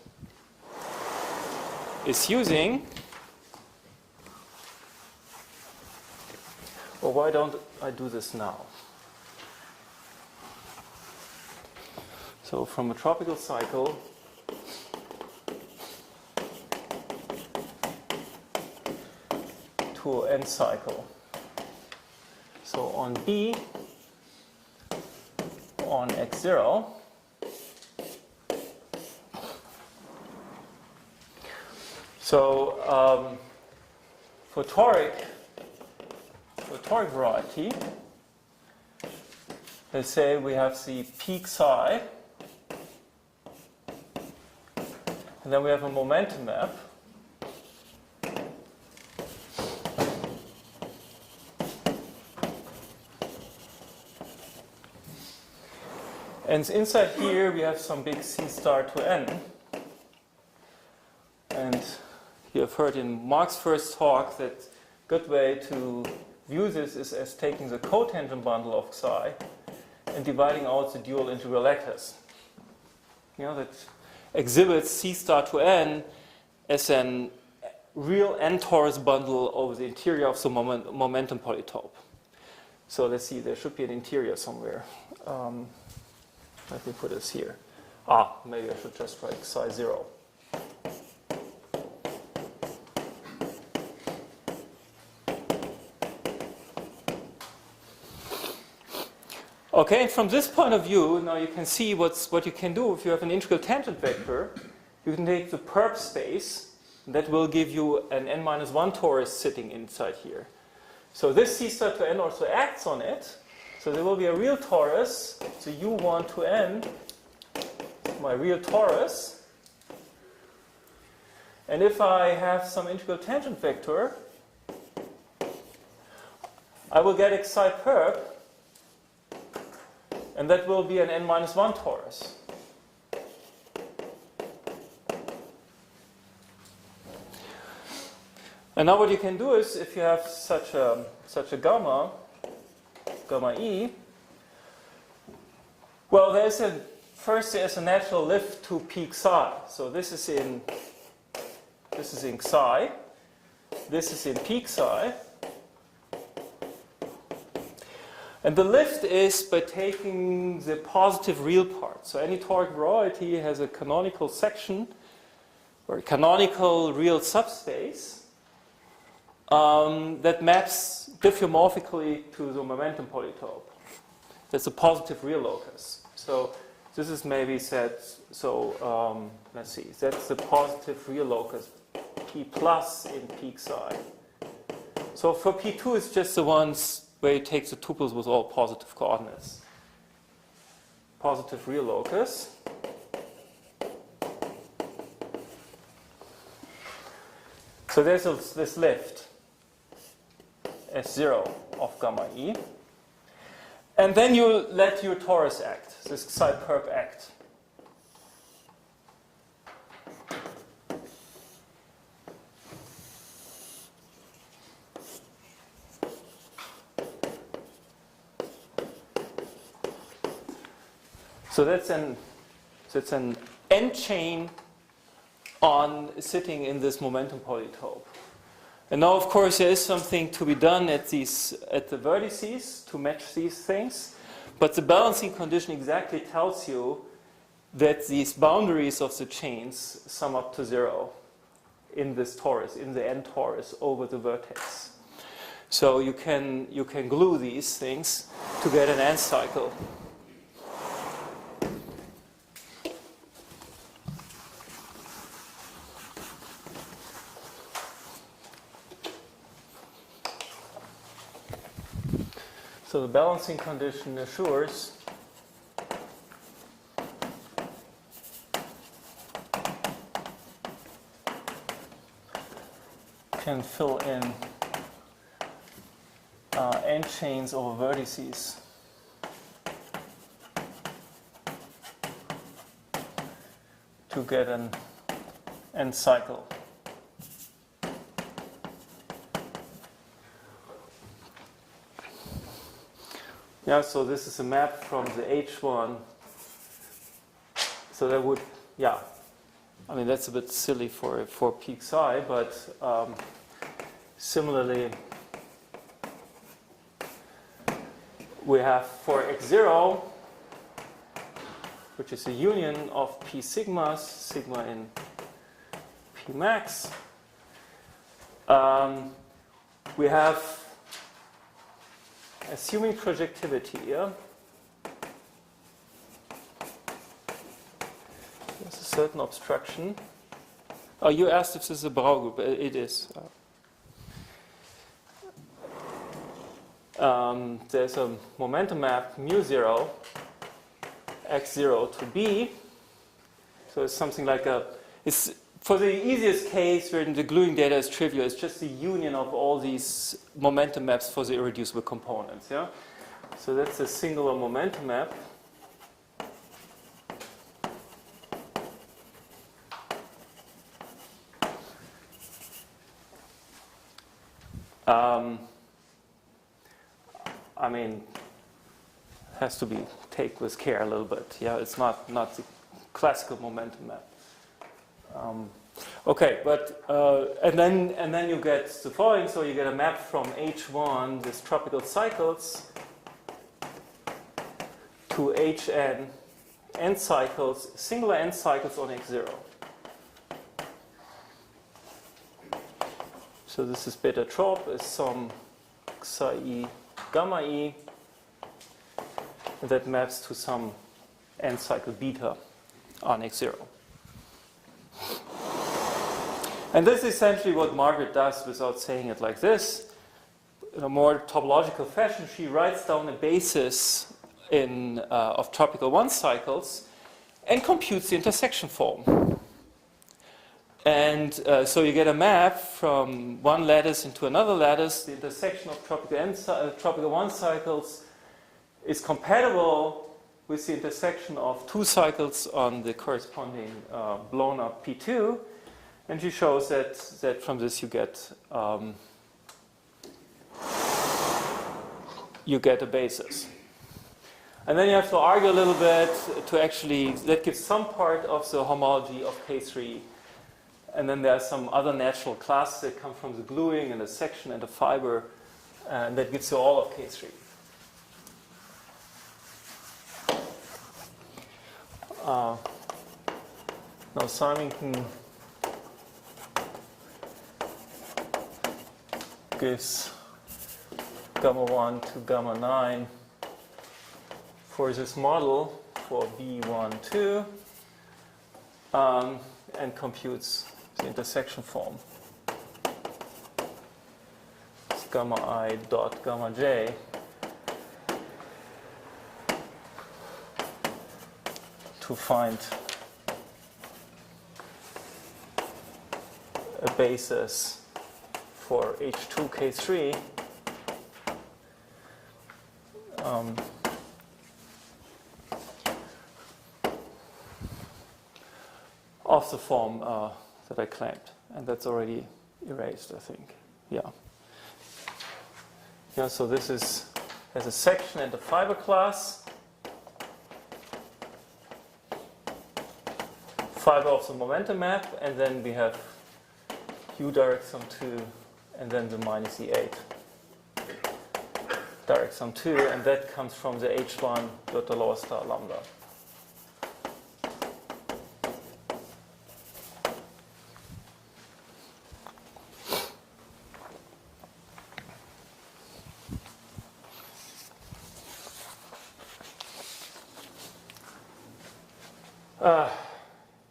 is using. Well, why don't I do this now? So from a tropical cycle to an n cycle. So on B, on x0, so for toric variety, let's say we have the peak psi, and then we have a momentum map. And inside here we have some big C star to n. And you have heard in Mark's first talk that a good way to view this is as taking the cotangent bundle of psi and dividing out the dual integral lattice. You know, that exhibits C star to n as an real n-torus bundle over the interior of the momentum polytope. So let's see, there should be an interior somewhere. Let me put this here. Maybe I should just write psi 0. Okay, and from this point of view, now you can see what you can do. If you have an integral tangent vector, you can take the perp space, and that will give you an n-1 torus sitting inside here. So this C star to n also acts on it. So there will be a real torus, so u1 to n, my real torus. And if I have some integral tangent vector, I will get xi perp, and that will be an n-1 torus. And now what you can do is, if you have such a gamma E, well, there's a natural lift to peak psi. So this is in psi, this is in peak psi. And the lift is by taking the positive real part. So any toric variety has a canonical section, or a canonical real subspace, that maps diffeomorphically to the momentum polytope. That's a positive real locus. So this is maybe set, so let's see, that's the positive real locus, P plus in peak psi. So for P2 it's just the ones where you take the tuples with all positive coordinates. Positive real locus. So there's this lift S0 of gamma E. And then you let your torus act, this psi perp act. So that's an N chain on sitting in this momentum polytope. And now, of course, there is something to be done at the vertices to match these things. But the balancing condition exactly tells you that these boundaries of the chains sum up to 0 in this torus, in the N torus over the vertex. So you can glue these things to get an N cycle. So the balancing condition assures can fill in N chains over vertices to get an N cycle. Yeah, so this is a map from the H1. So that would, yeah, I mean that's a bit silly for peak psi, but similarly, we have for x0, which is a union of p sigmas, sigma in p max. We have, assuming projectivity, yeah? There's a certain obstruction. Oh, you asked if this is a Brau group. It is. There's a momentum map mu0 x0 to b. So it's something like it's for the easiest case where the gluing data is trivial, it's just the union of all these momentum maps for the irreducible components. Yeah. So that's a singular momentum map. I mean, has to be taken with care a little bit. Yeah, it's not the classical momentum map. Okay, but and then you get the following. So you get a map from H1, this tropical cycles, to Hn, n cycles, singular n cycles on x0. So this is beta trop is some psi e gamma e, and that maps to some n cycle beta on x0. And this is essentially what Margaret does without saying it like this. In a more topological fashion, she writes down a basis of tropical 1 cycles and computes the intersection form. And so you get a map from one lattice into another lattice. The intersection of tropical 1 cycles is compatible with the intersection of 2 cycles on the corresponding blown up P2. And she shows that from this you get a basis. And then you have to argue a little bit to actually, that gives some part of the homology of K3. And then there are some other natural classes that come from the gluing and the section and the fiber, and that gives you all of K3. Now Symington gives gamma 1 to gamma 9 for this model for B12 and computes the intersection form. It's gamma I dot gamma j to find a basis for H2K3 of the form that I claimed. And that's already erased, I think. Yeah. Yeah, so this has a section and a fiber class. Fiber of the momentum map, and then we have u direct sum 2, and then the minus E8 direct sum 2, and that comes from the H1 dot the lower star lambda.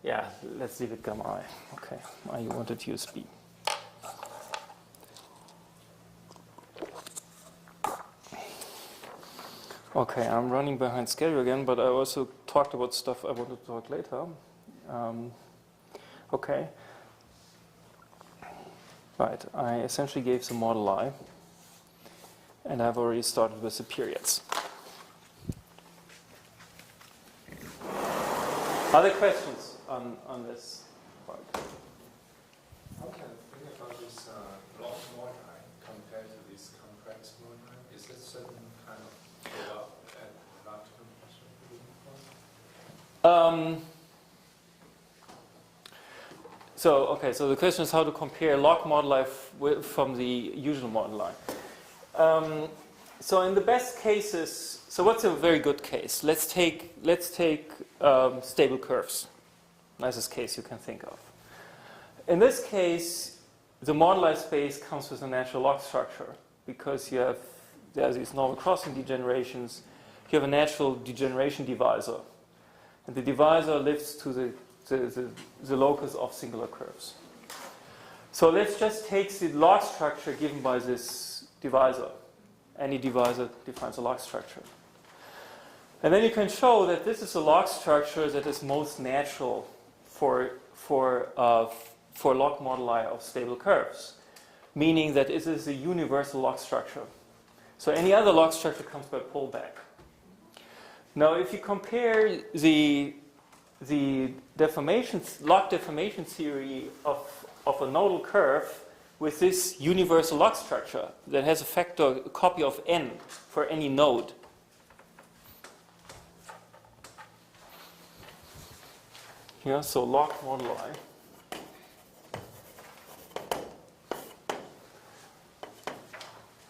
Yeah, let's leave it gamma I. Okay, I wanted to use B. Okay, I'm running behind schedule again, but I also talked about stuff I wanted to talk later. Okay. Right, I essentially gave the moduli, and I've already started with the periods. Other questions on this part? How can I think about this log moduli compared to this complex moduli? Is it certain kind of go up at large temperature? So the question is how to compare log moduli from the usual moduli. So in the best cases, so what's a very good case? Let's take stable curves. Nicest case you can think of. In this case, the moduli space comes with a natural log structure because there's these normal crossing degenerations. You have a natural degeneration divisor, and the divisor lives to the locus of singular curves. So let's just take the log structure given by this divisor. Any divisor defines a log structure. And then you can show that this is a log structure that is most natural for log moduli of stable curves, meaning that it is a universal log structure. So any other log structure comes by pullback. Now, if you compare the log deformation theory of a nodal curve with this universal log structure that has a copy of n for any node, yeah, so log moduli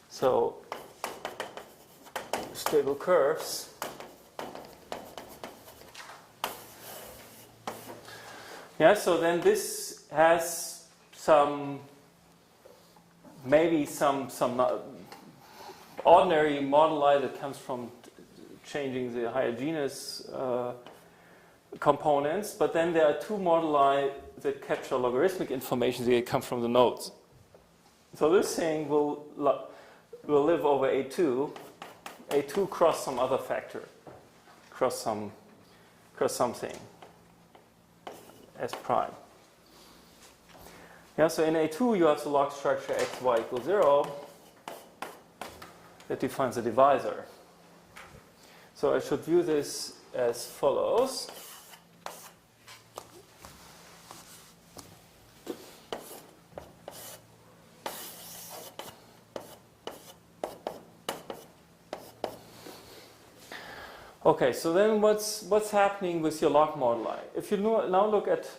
so stable curves yeah, so then this has maybe some ordinary moduli that comes from changing the homogeneous components, but then there are two moduli that capture logarithmic information that come from the nodes. So this thing will live over A2 cross some other factor, cross something S prime. Yeah, so in A2 you have the log structure xy equals 0 that defines the divisor. So I should view this as follows. Okay, so then what's happening with your log moduli? If you now look at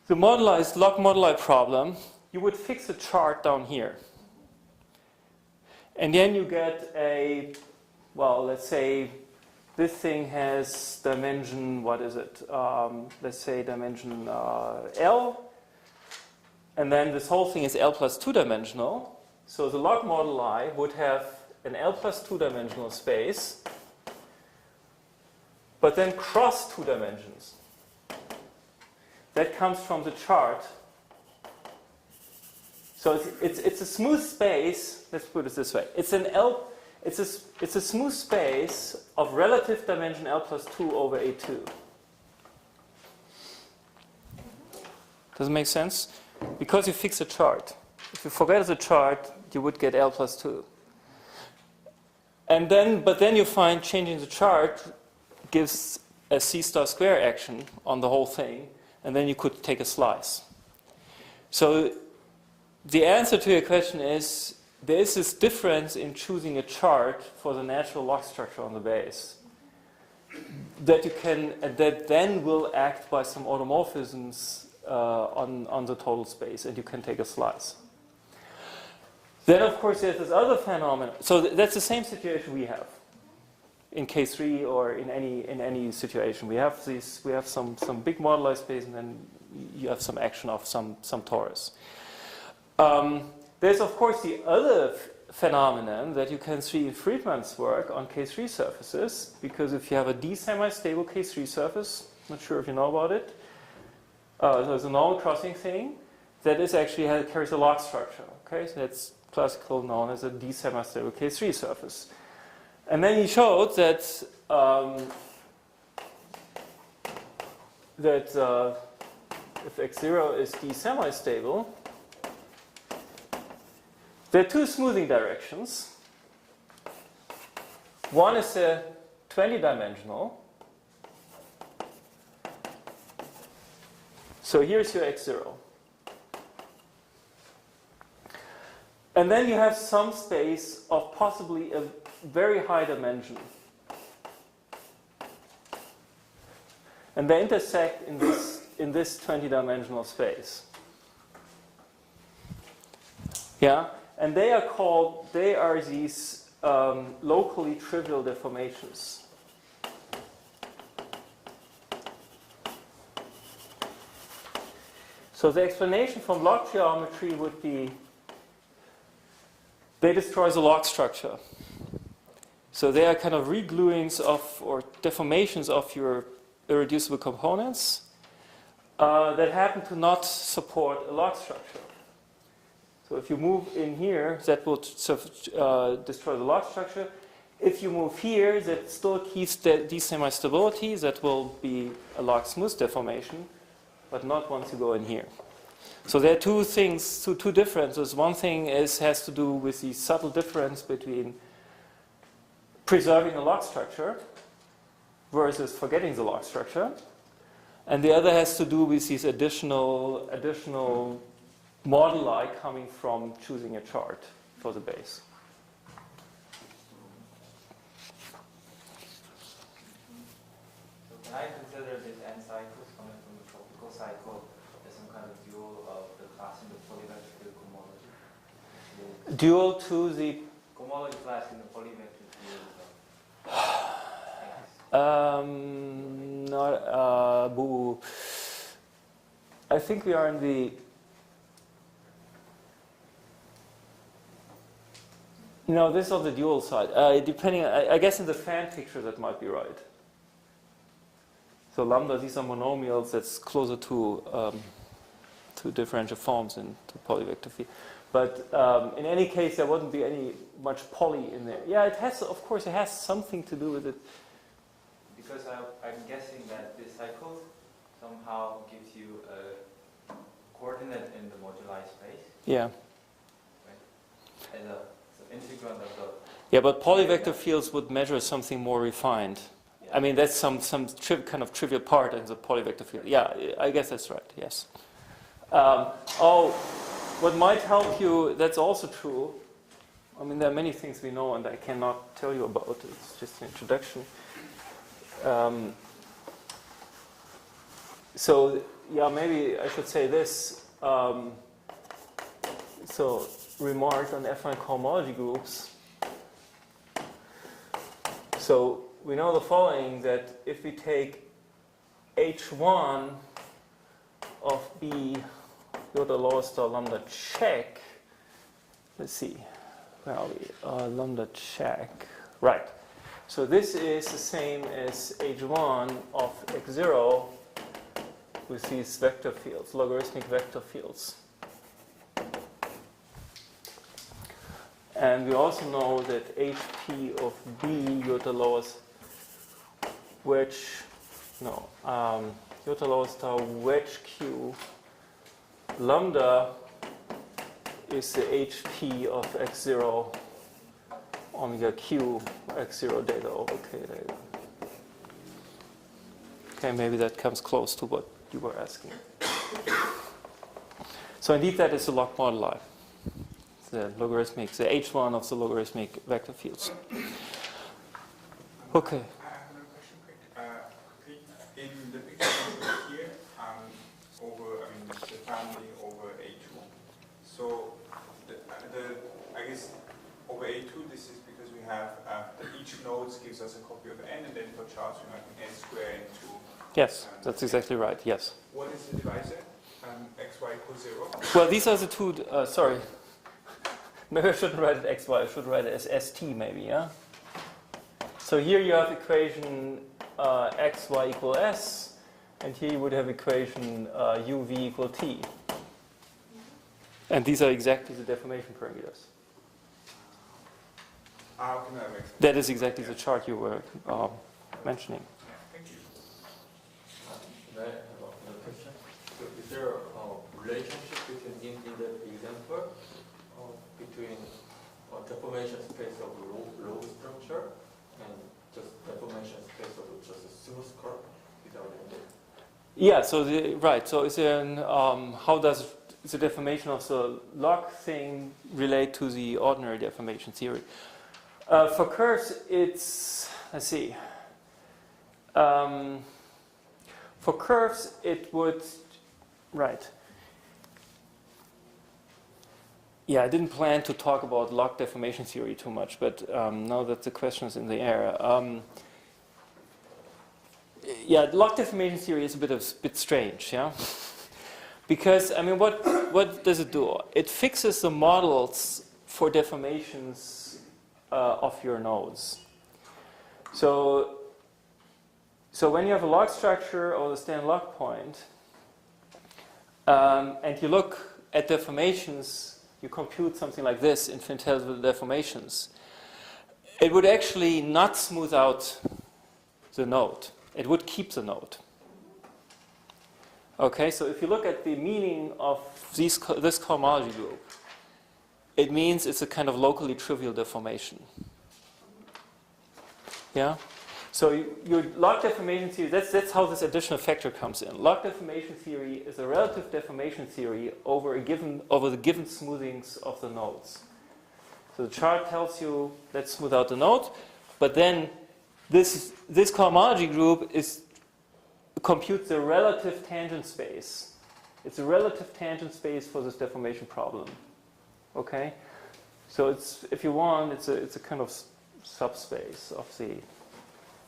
the modularized log moduli problem, you would fix a chart down here. And then you get let's say this thing has dimension, what is it? Let's say dimension L. And then this whole thing is L plus 2 dimensional. So the log moduli would have an L plus 2 dimensional space, but then cross 2 dimensions. That comes from the chart. So it's a smooth space. Let's put it this way. It's a smooth space of relative dimension L plus 2 over A2. Does it make sense? Because you fix a chart. If you forget the chart, you would get L plus 2. And then, but then you find changing the chart gives a C star square action on the whole thing, and then you could take a slice. So the answer to your question is there is this difference in choosing a chart for the natural log structure on the base that you can that then will act by some automorphisms on the total space, and you can take a slice. Then, of course, there's this other phenomenon. So that's the same situation we have in K3 or in any situation. We have some big moduli space, and then you have some action of some torus. There's, of course, the other phenomenon that you can see in Friedman's work on K3 surfaces, because if you have a D semi-stable K3 surface, not sure if you know about it, there's a normal crossing thing that is actually carries a log structure. Okay, so that's classical known as a D semi-stable K3 surface. And then he showed that if X0 is D semi-stable, there are two smoothing directions. One is a 20-dimensional. So here's your X0. And then you have some space of possibly a very high dimension. And they intersect in this 20-dimensional space. Yeah? And they are these locally trivial deformations. So the explanation from log geometry would be they destroy the log structure. So they are kind of regluings of or deformations of your irreducible components that happen to not support a log structure. So if you move in here, that will destroy the log structure. If you move here, that still keeps the semi-stability. That will be a log smooth deformation, but not once you go in here. So there are two things, two differences. One thing has to do with the subtle difference between preserving a log structure versus forgetting the log structure. And the other has to do with these additional moduli coming from choosing a chart for the base. So can I consider these n cycles coming from the tropical cycle as some kind of dual of the class in the polyvector field cohomology? Dual to the Cohomology class in the polyvector field. boo. I think we are in the. No, this is on the dual side. Depending, I guess in the fan picture that might be right. So lambda, these are monomials. That's closer to differential forms in to polyvector field. But in any case, there wouldn't be any much poly in there. Yeah, it has. Of course, it has something to do with it. Because I'm guessing that this cycle somehow gives you a coordinate in the moduli space. Yeah. Right? As an integrand of the. Yeah, but polyvector fields would measure something more refined. I mean, that's some kind of trivial part in the polyvector field. Yeah, I guess that's right, yes. What might help you, that's also true. I mean, there are many things we know and I cannot tell you about. It's just an introduction. So, yeah, maybe I should say this. So, remark on affine cohomology groups. So, we know the following, that if we take H1 of B, go to lower star lambda check. Let's see, where are we? Lambda check. Right. So this is the same as H1 of X0 with these vector fields, logarithmic vector fields. And we also know that HP of B, iota lowest wedge, iota lowest star wedge Q lambda is the HP of x0 omega q x0 data over k data. Okay, maybe that comes close to what you were asking. So indeed, that is the log moduli. The logarithmic, the h1 of the logarithmic vector fields. Okay. I have another question, quick. In the picture here, the family over A2. So, I guess over A2, this is because we have each node gives us a copy of n, and then for charts we have n squared into. Yes, that's exactly right. Yes. What is the divisor? Xy equals 0. Well, these are the two. Sorry, maybe I shouldn't write it xy. I should write it as st. Maybe, yeah. So here you have equation xy equal s, and here you would have equation uv equal t. And these are exactly the deformation parameters. Okay, that makes sense. That is exactly the chart you were mentioning. Thank you. May I have another question? So is there a relationship between, in the example, between deformation space of low structure and just deformation space of just a smooth curve without any? Yeah. So right. So is there how does the deformation of the log thing relate to the ordinary deformation theory? For curves, it's, let's see. For curves, it would, right. Yeah, I didn't plan to talk about log deformation theory too much, but now that the question is in the air. Yeah, log deformation theory is a bit strange, yeah? Because, I mean, what does it do? It fixes the models for deformations of your nodes. So when you have a log structure or the standard log point, and you look at deformations, you compute something like this, infinitesimal deformations, it would actually not smooth out the node. It would keep the node. Okay, so if you look at the meaning of this cohomology group, it means it's a kind of locally trivial deformation. Yeah? So your log deformation theory, that's how this additional factor comes in. Log deformation theory is a relative deformation theory over the given smoothings of the nodes. So the chart tells you, let's smooth out the node, but then this cohomology group computes the relative tangent space. It's a relative tangent space for this deformation problem. Okay? So it's, if you want, it's a kind of subspace of the.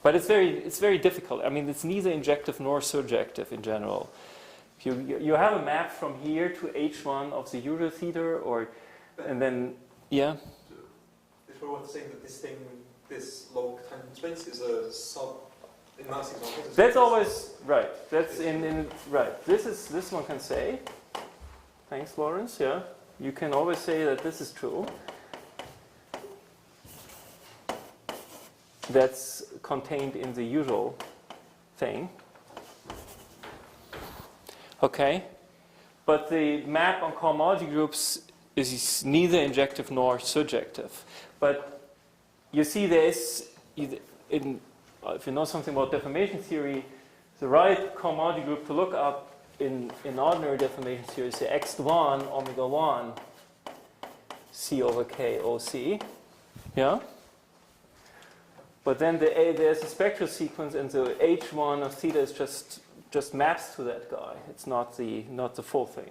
But it's very difficult. I mean, it's neither injective nor surjective in general. You have a map from here to H1 of the usual theta, and then yeah. If we were to say that this log tangent space is a sub. In Mass example, that's always right. That's in right. This one can say. Thanks, Lawrence. Yeah, you can always say that this is true. That's contained in the usual thing. Okay, but the map on cohomology groups is neither injective nor surjective. But you see, if you know something about deformation theory, the right cohomology group to look up in ordinary deformation theory is the x1 omega 1 c over k OC. Yeah. But then there's a spectral sequence, and the H1 of theta is just maps to that guy. It's not the full thing.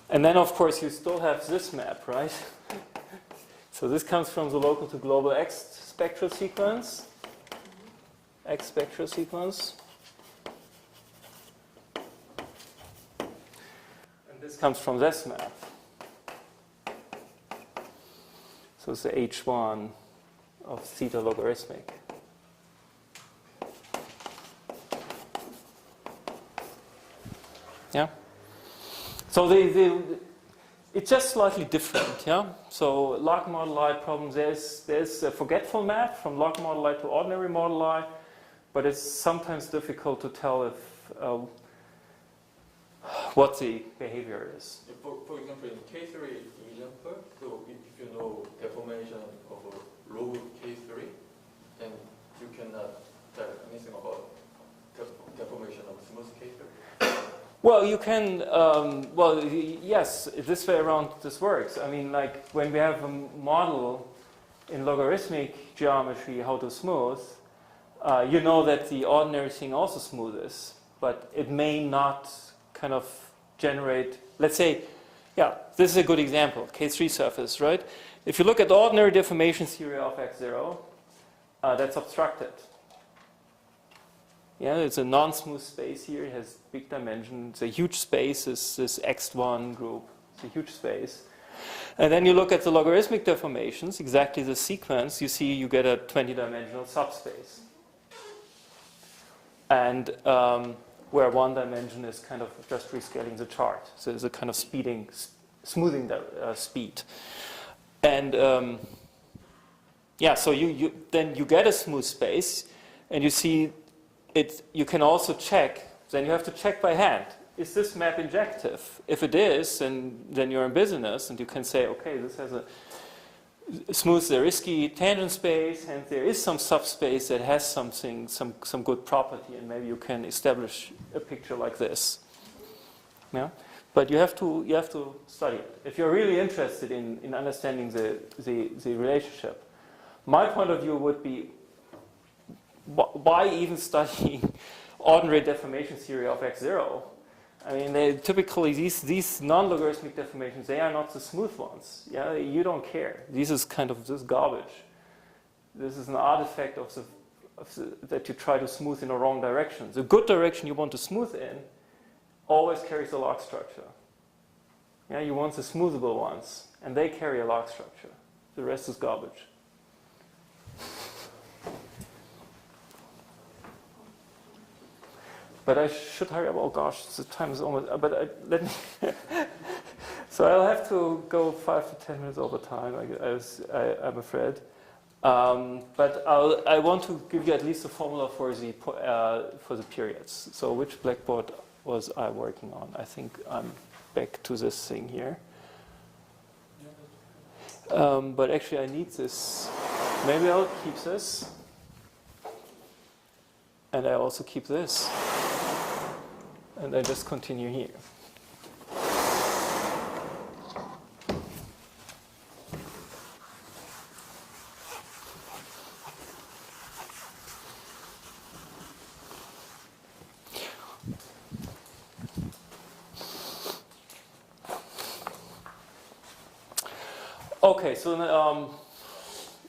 And then, of course, you still have this map, right? So this comes from the local to global X spectral sequence. X spectral sequence. This comes from this map. So it's the H1 of theta logarithmic. Yeah? So it's just slightly different, yeah? So log moduli problem, there's a forgetful map from log moduli to ordinary moduli. but it's sometimes difficult to tell if what the behavior is. For example, in K3 example, so if you know deformation of a log K3, then you cannot tell anything about deformation of smooth K3. Well, you can, yes, this way around this works. I mean, like when we have a model in logarithmic geometry how to smooth, you know that the ordinary thing also smoothes, but it may not kind of generate, let's say, yeah, this is a good example, K3 surface, right? If you look at the ordinary deformation theory of X0, that's obstructed. Yeah, it's a non-smooth space here. It has big dimensions. It's a huge space. This X1 group. It's a huge space. And then you look at the logarithmic deformations, exactly the sequence. You see you get a 20-dimensional subspace. And where one dimension is kind of just rescaling the chart. So there's a kind of smoothing the speed. And yeah, so then you get a smooth space, and you see it. You can also check. Then you have to check by hand. Is this map injective? If it is, then you're in business, and you can say, okay, this has a smooth Zariski tangent space, and there is some subspace that has something, some good property, and maybe you can establish a picture like this. Yeah, but you have to study it if you're really interested in understanding the relationship. My point of view would be, why even studying ordinary deformation theory of X0? I mean, typically these non-logarithmic deformations, they are not the smooth ones. Yeah, you don't care. This is kind of this garbage. This is an artifact that you try to smooth in a wrong direction. The good direction you want to smooth in always carries a log structure. Yeah, you want the smoothable ones, and they carry a log structure. The rest is garbage. But I should hurry up. Oh gosh, the time is almost. But let me. So I'll have to go 5 to 10 minutes over time. I'm afraid. But I want to give you at least a formula for the periods. So which blackboard was I working on? I think I'm back to this thing here. But actually, I need this. Maybe I'll keep this, and I also keep this. And I just continue here. Okay, so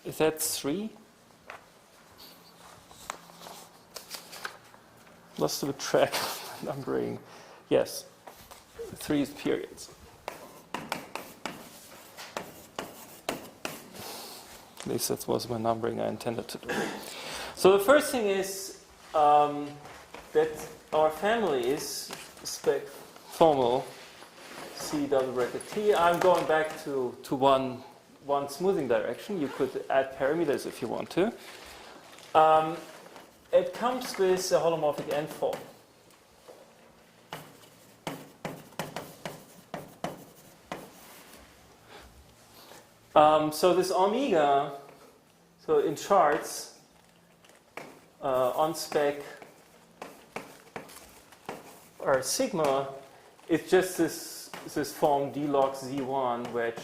is that 3? Lost a bit track of numbering. Yes, 3 is periods. At least that was my numbering I intended to do. So the first thing is that our family is spec formal C double bracket T. I'm going back to one smoothing direction. You could add parameters if you want to. It comes with a holomorphic n form. So this omega, so in charts, on spec or sigma, it's just this form d log z1 wedge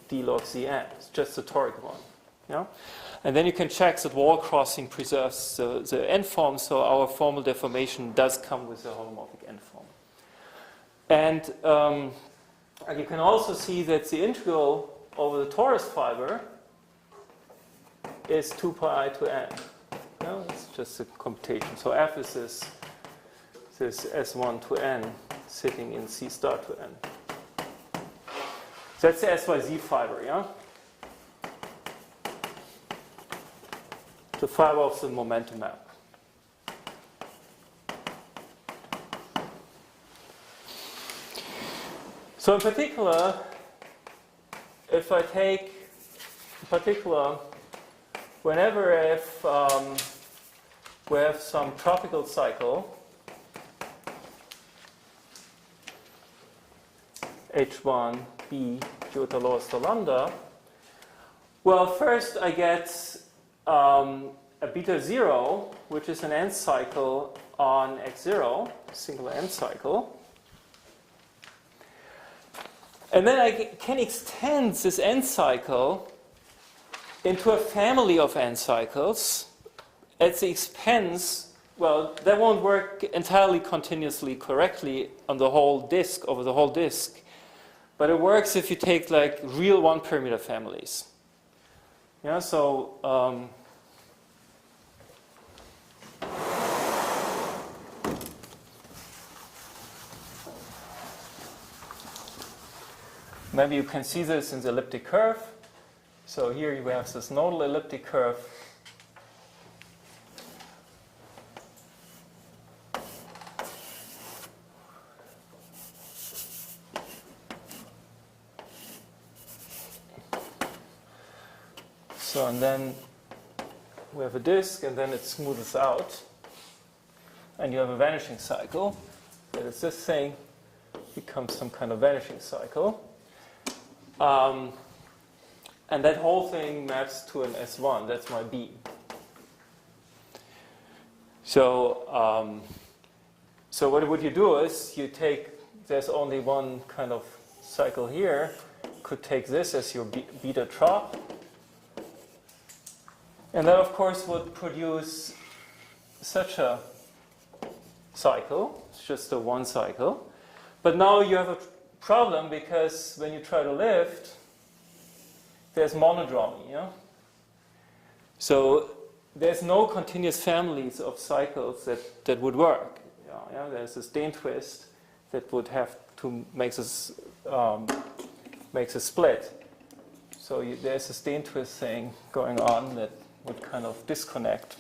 d log zn. It's just the toric one. Yeah? And then you can check that wall crossing preserves the n form, so our formal deformation does come with a holomorphic n form. And you can also see that the integral over the torus fiber is 2 pi I to n. No, it's just a computation. So f is this S1 to n sitting in C star to n. So that's the SYZ fiber, yeah? The fiber of the momentum map. So in particular, if I take, in particular, whenever if we have some tropical cycle H1 B iota lowest to lambda. Well, first I get a beta 0, which is an n cycle on x0, single n cycle. And then I can extend this n cycle into a family of n cycles at the expense, well, that won't work entirely continuously correctly on the whole disk, over the whole disk. But it works if you take like real 1-parameter families. Yeah, so maybe you can see this in the elliptic curve. So here you have this nodal elliptic curve. So, and then we have a disk, and then it smooths out. And you have a vanishing cycle. That is, this thing becomes some kind of vanishing cycle. And that whole thing maps to an S1. That's my beam. So, so what you do is you take, there's only one kind of cycle here. Could take this as your beta trop. And that, of course, would produce such a cycle. It's just a one cycle. But now you have a problem because when you try to lift, there's monodromy. Yeah? So there's no continuous families of cycles that would work. Yeah? There's this Dehn twist that would have to make this makes a split. So there's this Dehn twist thing going on that would kind of disconnect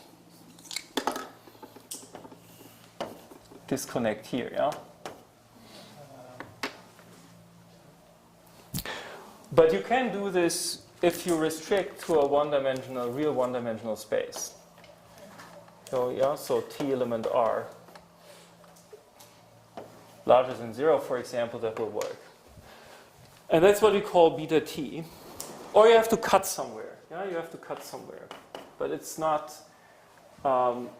here, yeah? But you can do this if you restrict to a one-dimensional, real one-dimensional space. So, yeah, so T element R larger than 0, for example, that will work. And that's what we call beta T. Or you have to cut somewhere. Yeah, you have to cut somewhere. But it's not, and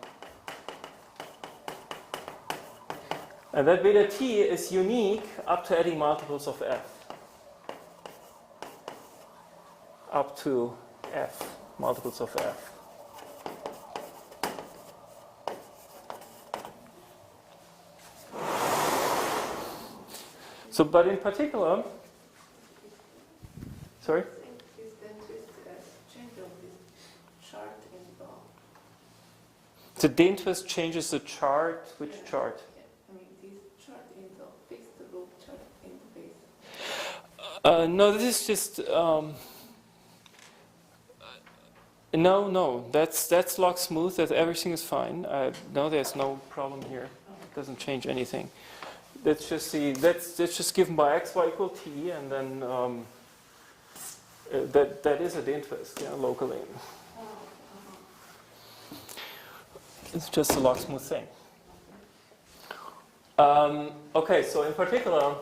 that beta T is unique up to adding multiples of F. Up to F, multiples of F. So, but in particular, sorry? The Dehn twist changes the chart. Which chart? I mean, this chart in the fixed loop chart in the base. No, this is just no. That's log smooth. That everything is fine. No, there's no problem here. It doesn't change anything. That's just that's just given by xy equal t, and then that is a Dehn twist, yeah, locally. It's just a log smooth thing. Okay, so in particular,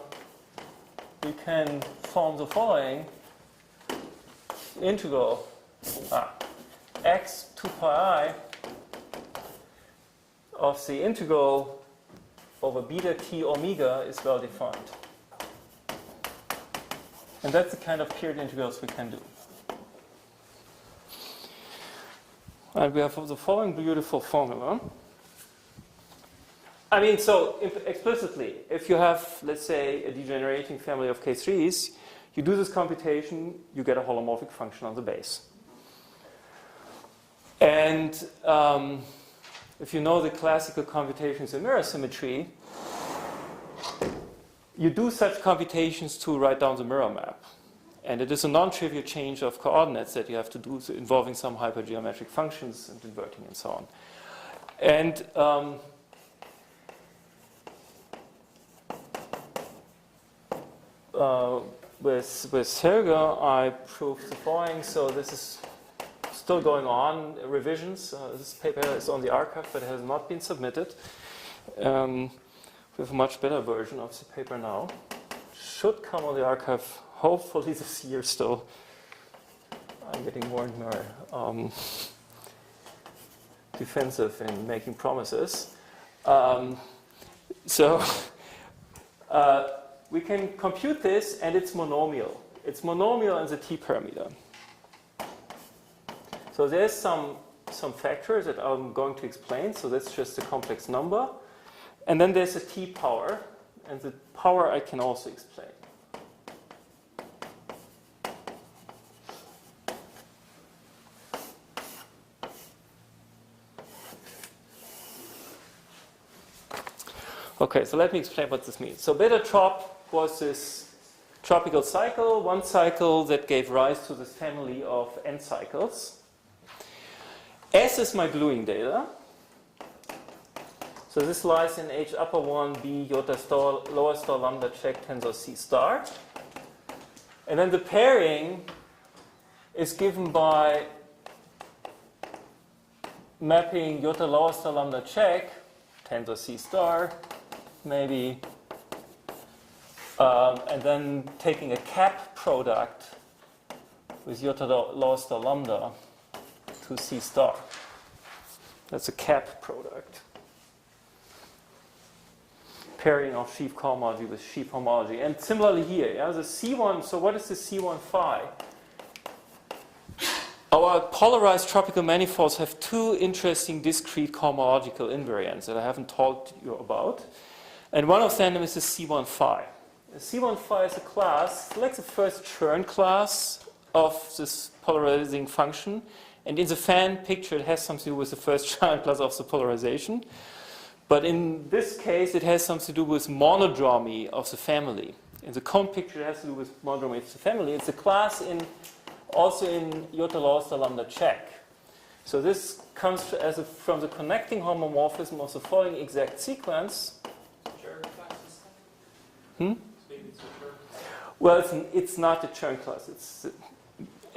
we can form the following integral x 2 pi I of the integral over beta t omega is well defined. And that's the kind of period integrals we can do. And we have the following beautiful formula. I mean, so explicitly, if you have, let's say, a degenerating family of K3s, you do this computation, you get a holomorphic function on the base. And if you know the classical computations in mirror symmetry, you do such computations to write down the mirror map. And it is a non-trivial change of coordinates that you have to do involving some hypergeometric functions and inverting and so on. And with Helge, I proved the following. So this is still going on, revisions. This paper is on the archive, but it has not been submitted. We have a much better version of the paper now. Should come on the archive, hopefully this year still. I'm getting more and more defensive in making promises. We can compute this, and it's monomial. It's monomial in the t parameter. So there's some factors that I'm going to explain. So that's just a complex number. And then there's a t power. And the power I can also explain. Okay, so let me explain what this means. So beta trop was this tropical cycle, one cycle that gave rise to this family of n cycles. S is my gluing data. So this lies in H upper 1 B iota star lower star lambda check tensor C star. And then the pairing is given by mapping iota lower star lambda check tensor C star, maybe, and then taking a cap product with iota lower star lambda to C star. That's a cap product. Pairing of sheaf cohomology with sheaf homology. And similarly here, yeah, the C1, so what is the C1 phi? Our polarized tropical manifolds have two interesting discrete cohomological invariants that I haven't told you about. And one of them is the C1 phi. The C1 phi is a class, like the first Chern class of this polarizing function. And in the fan picture, it has something to do with the first Chern class of the polarization. But in this case, it has something to do with monodromy of the family. In the cone picture, it has to do with monodromy of the family. It's a class also in iota lower star lambda check. So this comes from the connecting homomorphism of the following exact sequence. Well, it's not a Chern class.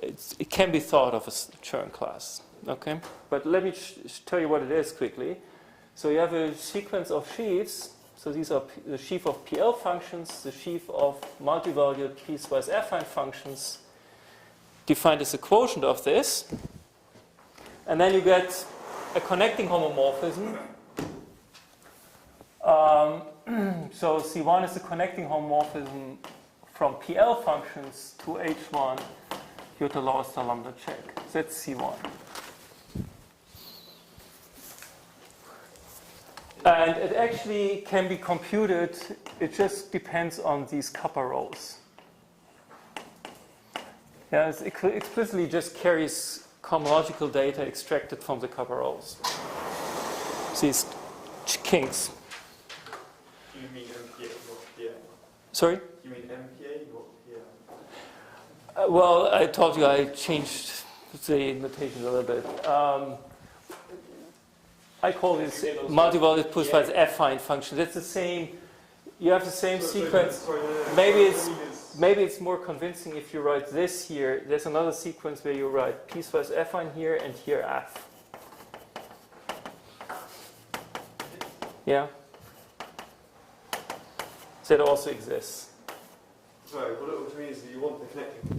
It can be thought of as a Chern class. Okay, but let me tell you what it is quickly. So you have a sequence of sheaves. So these are the sheaf of PL functions, the sheaf of multivalued piecewise affine functions, defined as a quotient of this. And then you get a connecting homomorphism. So C1 is the connecting homomorphism from PL functions to H1 iota lower star lambda check. That's C1. And it actually can be computed. It just depends on these kappa rows. Yeah, it explicitly just carries cohomological data extracted from the kappa rows. These kinks. You mean MPA, not PA? Sorry? You mean MPA, not PA? Well, I told you I changed the notation a little bit. I call this multivalued piecewise affine function. That's the same. You have the same sequence. Maybe it's more convincing if you write this here. There's another sequence where you write piecewise affine here and here F. Yeah. That also exists. Sorry, what it means is that you want the connecting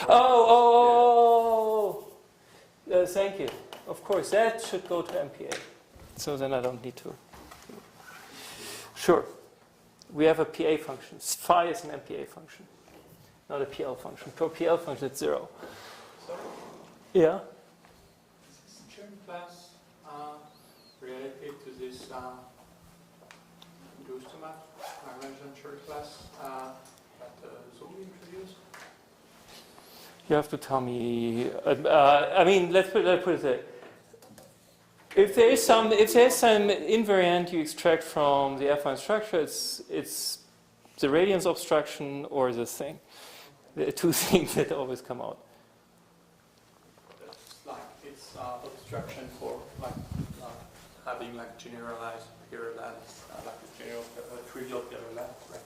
homomorphism. Thank you. Of course, that should go to MPA. So then I don't need to. Sure. We have a PA function. Phi is an MPA function, not a PL function. For PL function, it's 0. Sorry? Yeah? Is this Chern class related to this Lagrangian Chern class that Zoli introduced? You have to tell me. I mean, let's put it this way. If there's some invariant you extract from the affine structure, it's the radiance obstruction or the thing. There are two things that always come out. It's obstruction for having generalized parallels, a general trivial parallel, right?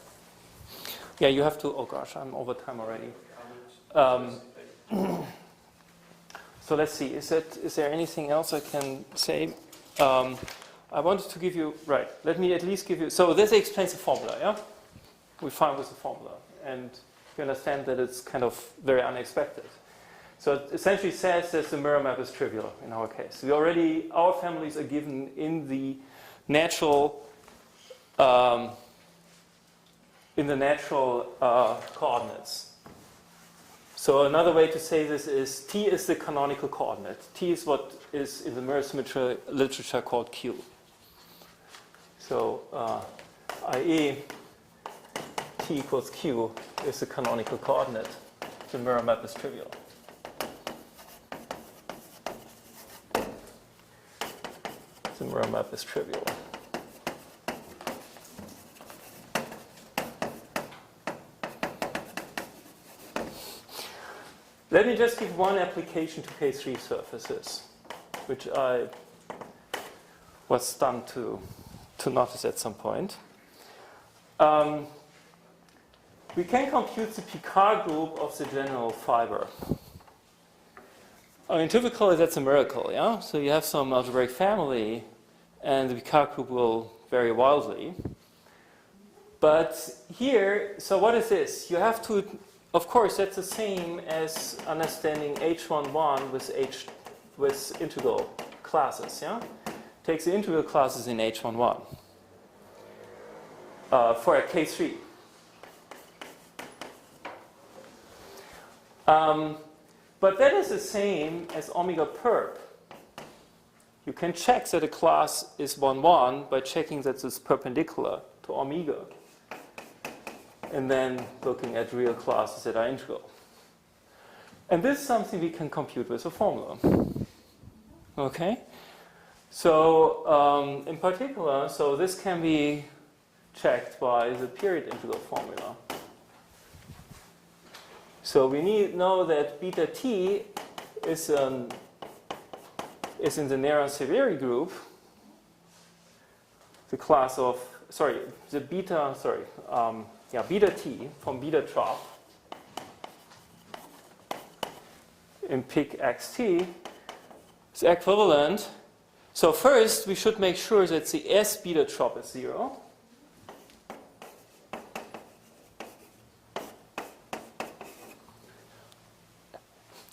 Yeah, you have to. Oh gosh, I'm over time already. So let's see, is there anything else I can say? I wanted to give you, right, let me at least give you, so this explains the formula, yeah? We find with the formula. And you understand that it's kind of very unexpected. So it essentially says that the mirror map is trivial in our case. Our families are given in the natural coordinates. So another way to say this is T is the canonical coordinate. T is what is in the mirror symmetry literature called Q. So i.e. T equals Q is the canonical coordinate. The mirror map is trivial. The mirror map is trivial. Let me just give one application to K3 surfaces, which I was stunned to notice at some point. We can compute the Picard group of the general fiber. I mean, typically that's a miracle, yeah? So you have some algebraic family, and the Picard group will vary wildly. But here, so what is this? You have to, of course, that's the same as understanding H11 with integral classes, yeah? Takes the integral classes in H11 for a K3. But that is the same as omega perp. You can check that a class is 1,1 by checking that it's perpendicular to omega, and then looking at real classes that are integral. And this is something we can compute with a formula. Okay? So in particular, so this can be checked by the period integral formula. So we know that beta t is in the Néron-Severi group, the class of, beta t from beta trough in pic xt is equivalent. So first we should make sure that the S beta trough is 0.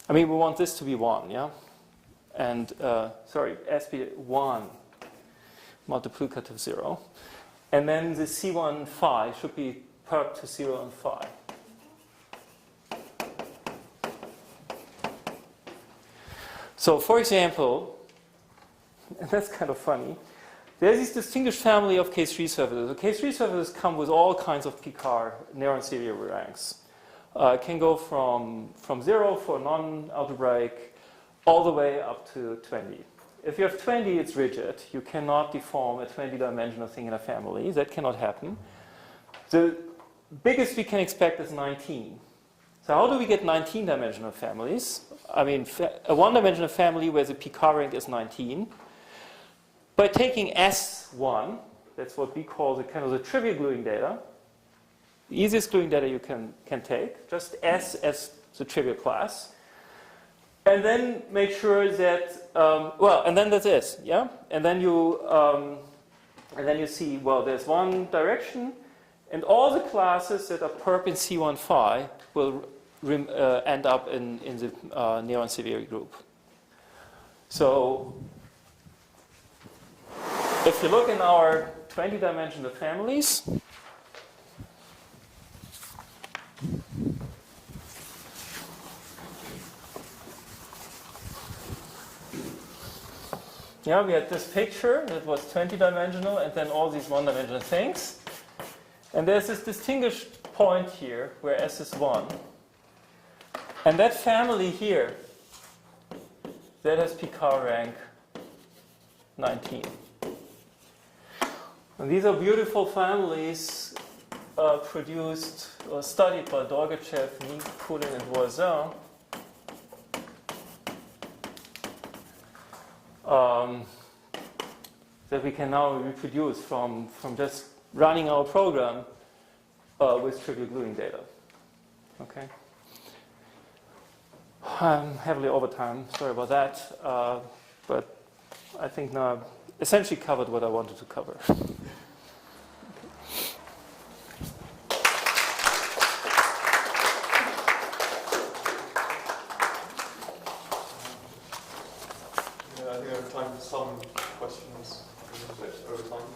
I mean, we want this to be 1, yeah? And, S be 1 multiplicative 0. And then the C1 phi should be perp to 0 and phi. So, for example, and that's kind of funny, there's this distinguished family of K3 surfaces. The K3 surfaces come with all kinds of Picard Néron-Severi ranks. It can go from 0 for non-algebraic all the way up to 20. If you have 20, it's rigid. You cannot deform a 20-dimensional thing in a family. That cannot happen. The biggest we can expect is 19. So how do we get 19-dimensional families? I mean, a one-dimensional family where the Picard rank is 19. By taking S1, that's what we call the kind of the trivial gluing data. The easiest gluing data you can take, just S as the trivial class. And then make sure that, and then that's S, yeah? And then you see, well, there's one direction, and all the classes that are perp in C1 phi will end up in the Néron-Severi group. So, if you look in our 20-dimensional families, yeah, we had this picture that was 20-dimensional and then all these one-dimensional things. And there's this distinguished point here where S is 1. And that family here, that has Picard rank 19. And these are beautiful families produced or studied by Dolgachev, Poulin, and Voisin. That we can now reproduce from just running our program with trivial gluing data. Okay. I'm heavily over time. Sorry about that. But I think now I've essentially covered what I wanted to cover. I think I have time for some questions over time.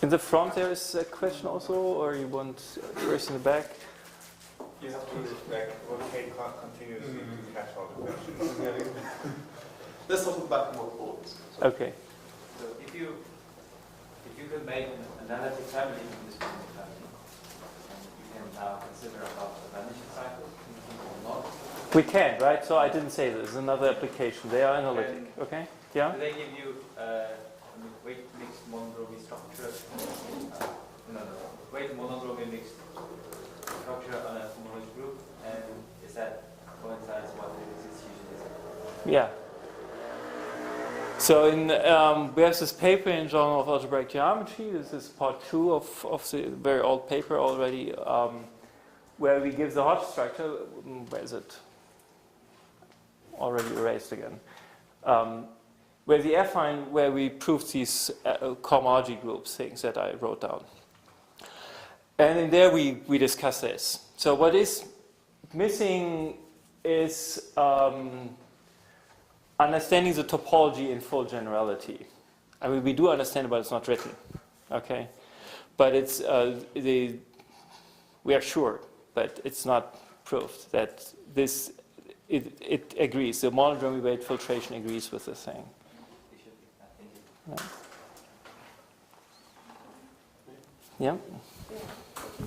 In the front there is a question also, or you want first in the back? You have to like rotate continuously to catch all the questions. Let's talk about more boards. Okay. So if you could make an analytic family from this kind of family, and you can now consider about the vanishing cycles, or not. We can, right? So I didn't say this. Another application. They are analytic. Okay? Yeah? Do they give you weight mixed monodromy structure? Weight monodromy mixed structure on a homology group, and is that coincides what the usually is? Yeah. So in we have this paper in Journal of Algebraic Geometry. This is part 2 of the very old paper already, where we give the Hodge structure. Where is it? Already erased again. Where the affine, where we proved these cohomology groups things that I wrote down. And in there we discuss this. So what is missing is understanding the topology in full generality. I mean, we do understand it, but it's not written. Okay? But it's, we are sure, but it's not proved that this, it agrees. The monodromy weight filtration agrees with the thing. Yeah. Yeah? In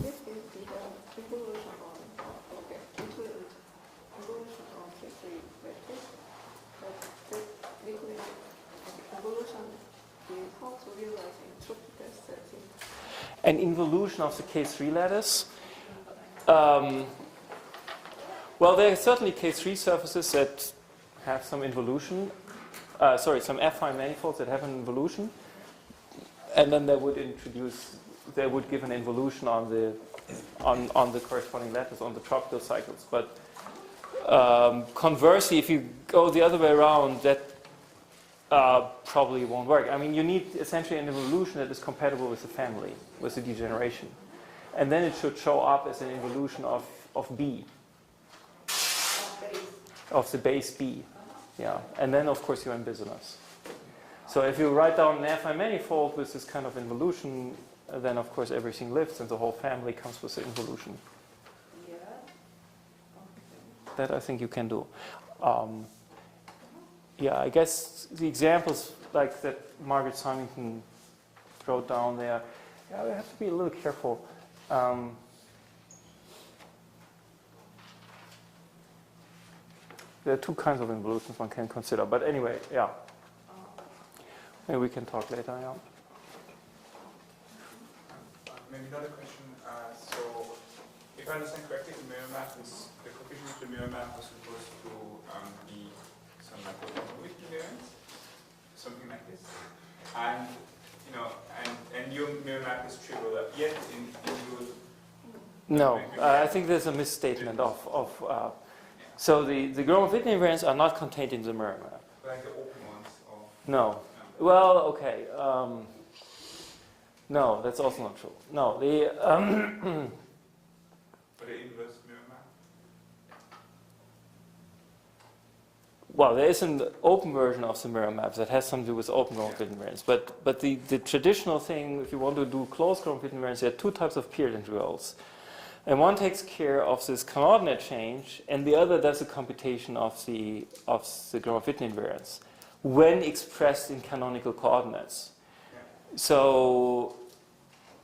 this case, the evolution of the three vectors, but the evolution is how to realize in tropical setting. An involution of the K3 lattice. Well, there are certainly K3 surfaces that have some involution. Some affine manifolds that have an involution, and then they would give an involution on the corresponding lattice on the tropical cycles. But conversely, if you go the other way around, that probably won't work. I mean, you need essentially an involution that is compatible with the family, with the degeneration, and then it should show up as an involution of B, of the base B. Yeah, and then of course you're in business. So if you write down an affine manifold with this kind of involution, then of course everything lifts and the whole family comes with the involution. Yeah. That I think you can do. Yeah, I guess the examples like that Margaret Symington wrote down there, yeah, we have to be a little careful. There are two kinds of involutions one can consider. But anyway, yeah. Maybe we can talk later, yeah. Maybe another question. So, if I understand correctly, the mirror map is, the coefficient of the mirror map was supposed to be some like a variance, something like this. And, you know, and your mirror map is trivial, yet in your... No, I think there's a misstatement of so the Gromov-Witten invariants are not contained in the mirror map. Like the open ones? Or No. Well, okay. No, that's also not true. No, the but the inverse mirror map? well, there is an open version of the mirror map that has something to do with open Gromov-Witten invariants. But the traditional thing, if you want to do closed Gromov-Witten invariants, there are two types of period integrals. And one takes care of this coordinate change, and the other does a computation of the Gromov-Witten invariance when expressed in canonical coordinates. Yeah. So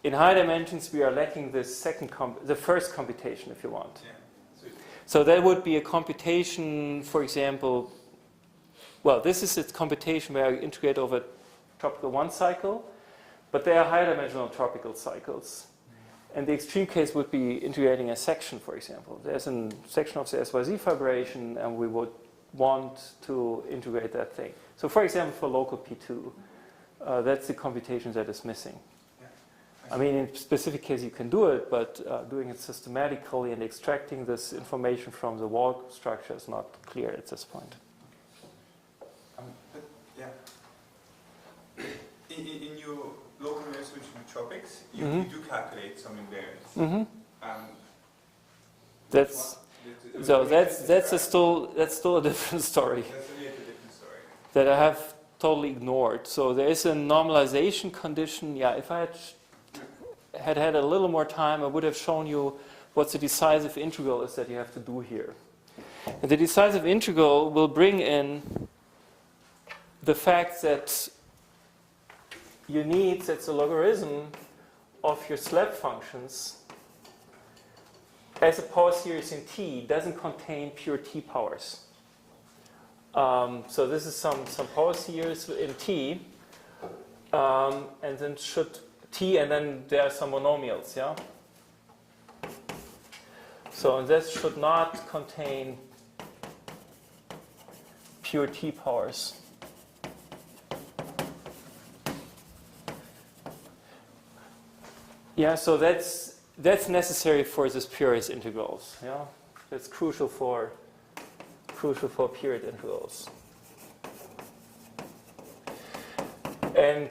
in high dimensions, we are lacking this the first computation, if you want. Yeah. So that would be a computation, for example. Well, this is its computation where I integrate over tropical 1 cycle, but they are high dimensional tropical cycles. And the extreme case would be integrating a section, for example. There's a section of the SYZ fibration, and we would want to integrate that thing. So, for example, for local P2, that's the computation that is missing. I mean, in specific case you can do it, but doing it systematically and extracting this information from the wall structure is not clear at this point. But yeah. In your local resolution tropics, you do calculate some invariance. That's still a different story. That's a different story. That I have totally ignored. So there is a normalization condition. Yeah, if I had a little more time, I would have shown you what the decisive integral is that you have to do here. And the decisive integral will bring in the fact that you need that the logarithm of your slab functions as a power series in T doesn't contain pure T powers. So this is some power series in T, and then should T, and then there are some monomials, yeah? So and this should not contain pure T powers. Yeah, so that's necessary for this Puris integrals. Yeah, that's crucial for period integrals. And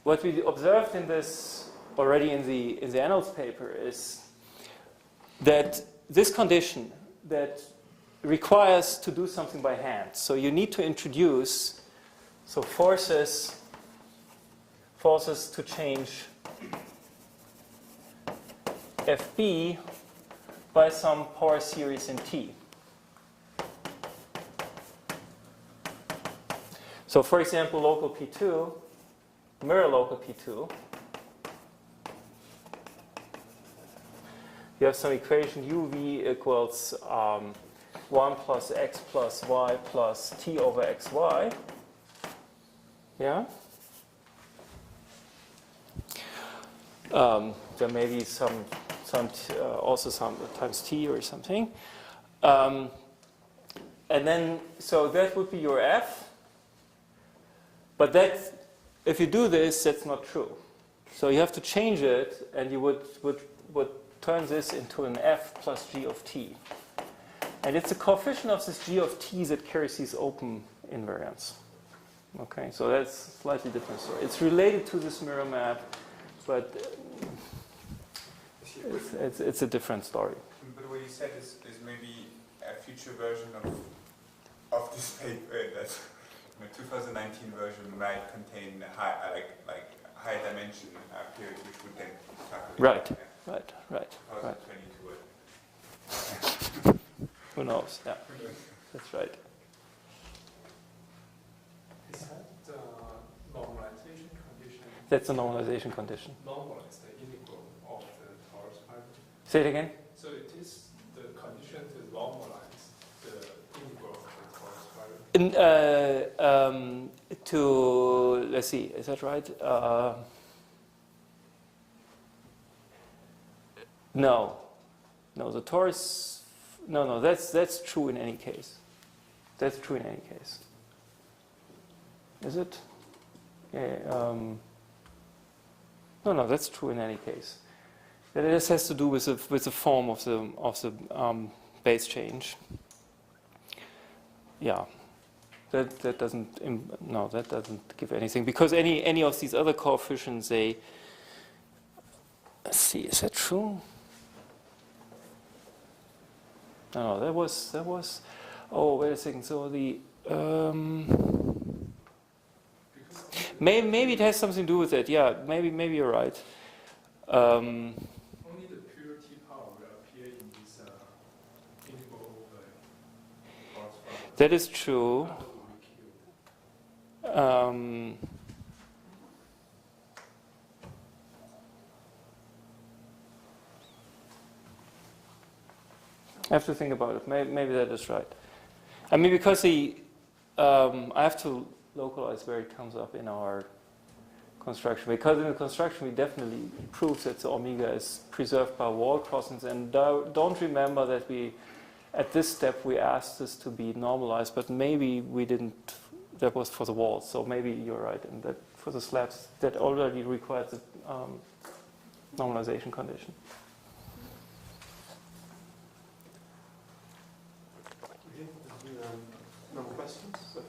what we observed in this already in the Annals paper is that this condition that requires to do something by hand. So you need to introduce forces to change FB by some power series in T. So for example, local P2, mirror local P2, you have some equation UV equals 1 plus x plus y plus t over xy. Yeah? There may be also some times t or something. And then, so that would be your f. But that, if you do this, that's not true. So you have to change it, and you would turn this into an f plus g of t. And it's the coefficient of this g of t that carries these open invariants. Okay, so that's a slightly different story. It's related to this mirror map, but it's a different story. But what you said is maybe a future version of this paper that the 2019 version might contain a high dimension period, which would then calculate. Right. 2022. Who knows? Yeah, that's right. Is that the normalization condition? That's a normalization condition. Normalize the integral of the torus fiber. Say it again. So it is the condition to normalize the integral of the torus fiber. Let's see, is that right? No, the torus. No, that's true in any case. That's true in any case. Is it? Yeah. No, that's true in any case. This has to do with the form of the base change. Yeah. That doesn't give anything, because any of these other coefficients, let's see, is that true? No, that was. Oh, wait a second. So the maybe it has something to do with it. Yeah, maybe you're right. Only the pure T power will appear in this integral of the torus fiber. That is true. I have to think about it. Maybe that is right. I mean, because I have to localize where it comes up in our construction. Because in the construction, we definitely prove that the omega is preserved by wall crossings. And don't remember that at this step, we asked this to be normalized, but maybe we didn't. That was for the walls. So maybe you're right. And that for the slabs, that already required the normalization condition. Okay, no more questions? So,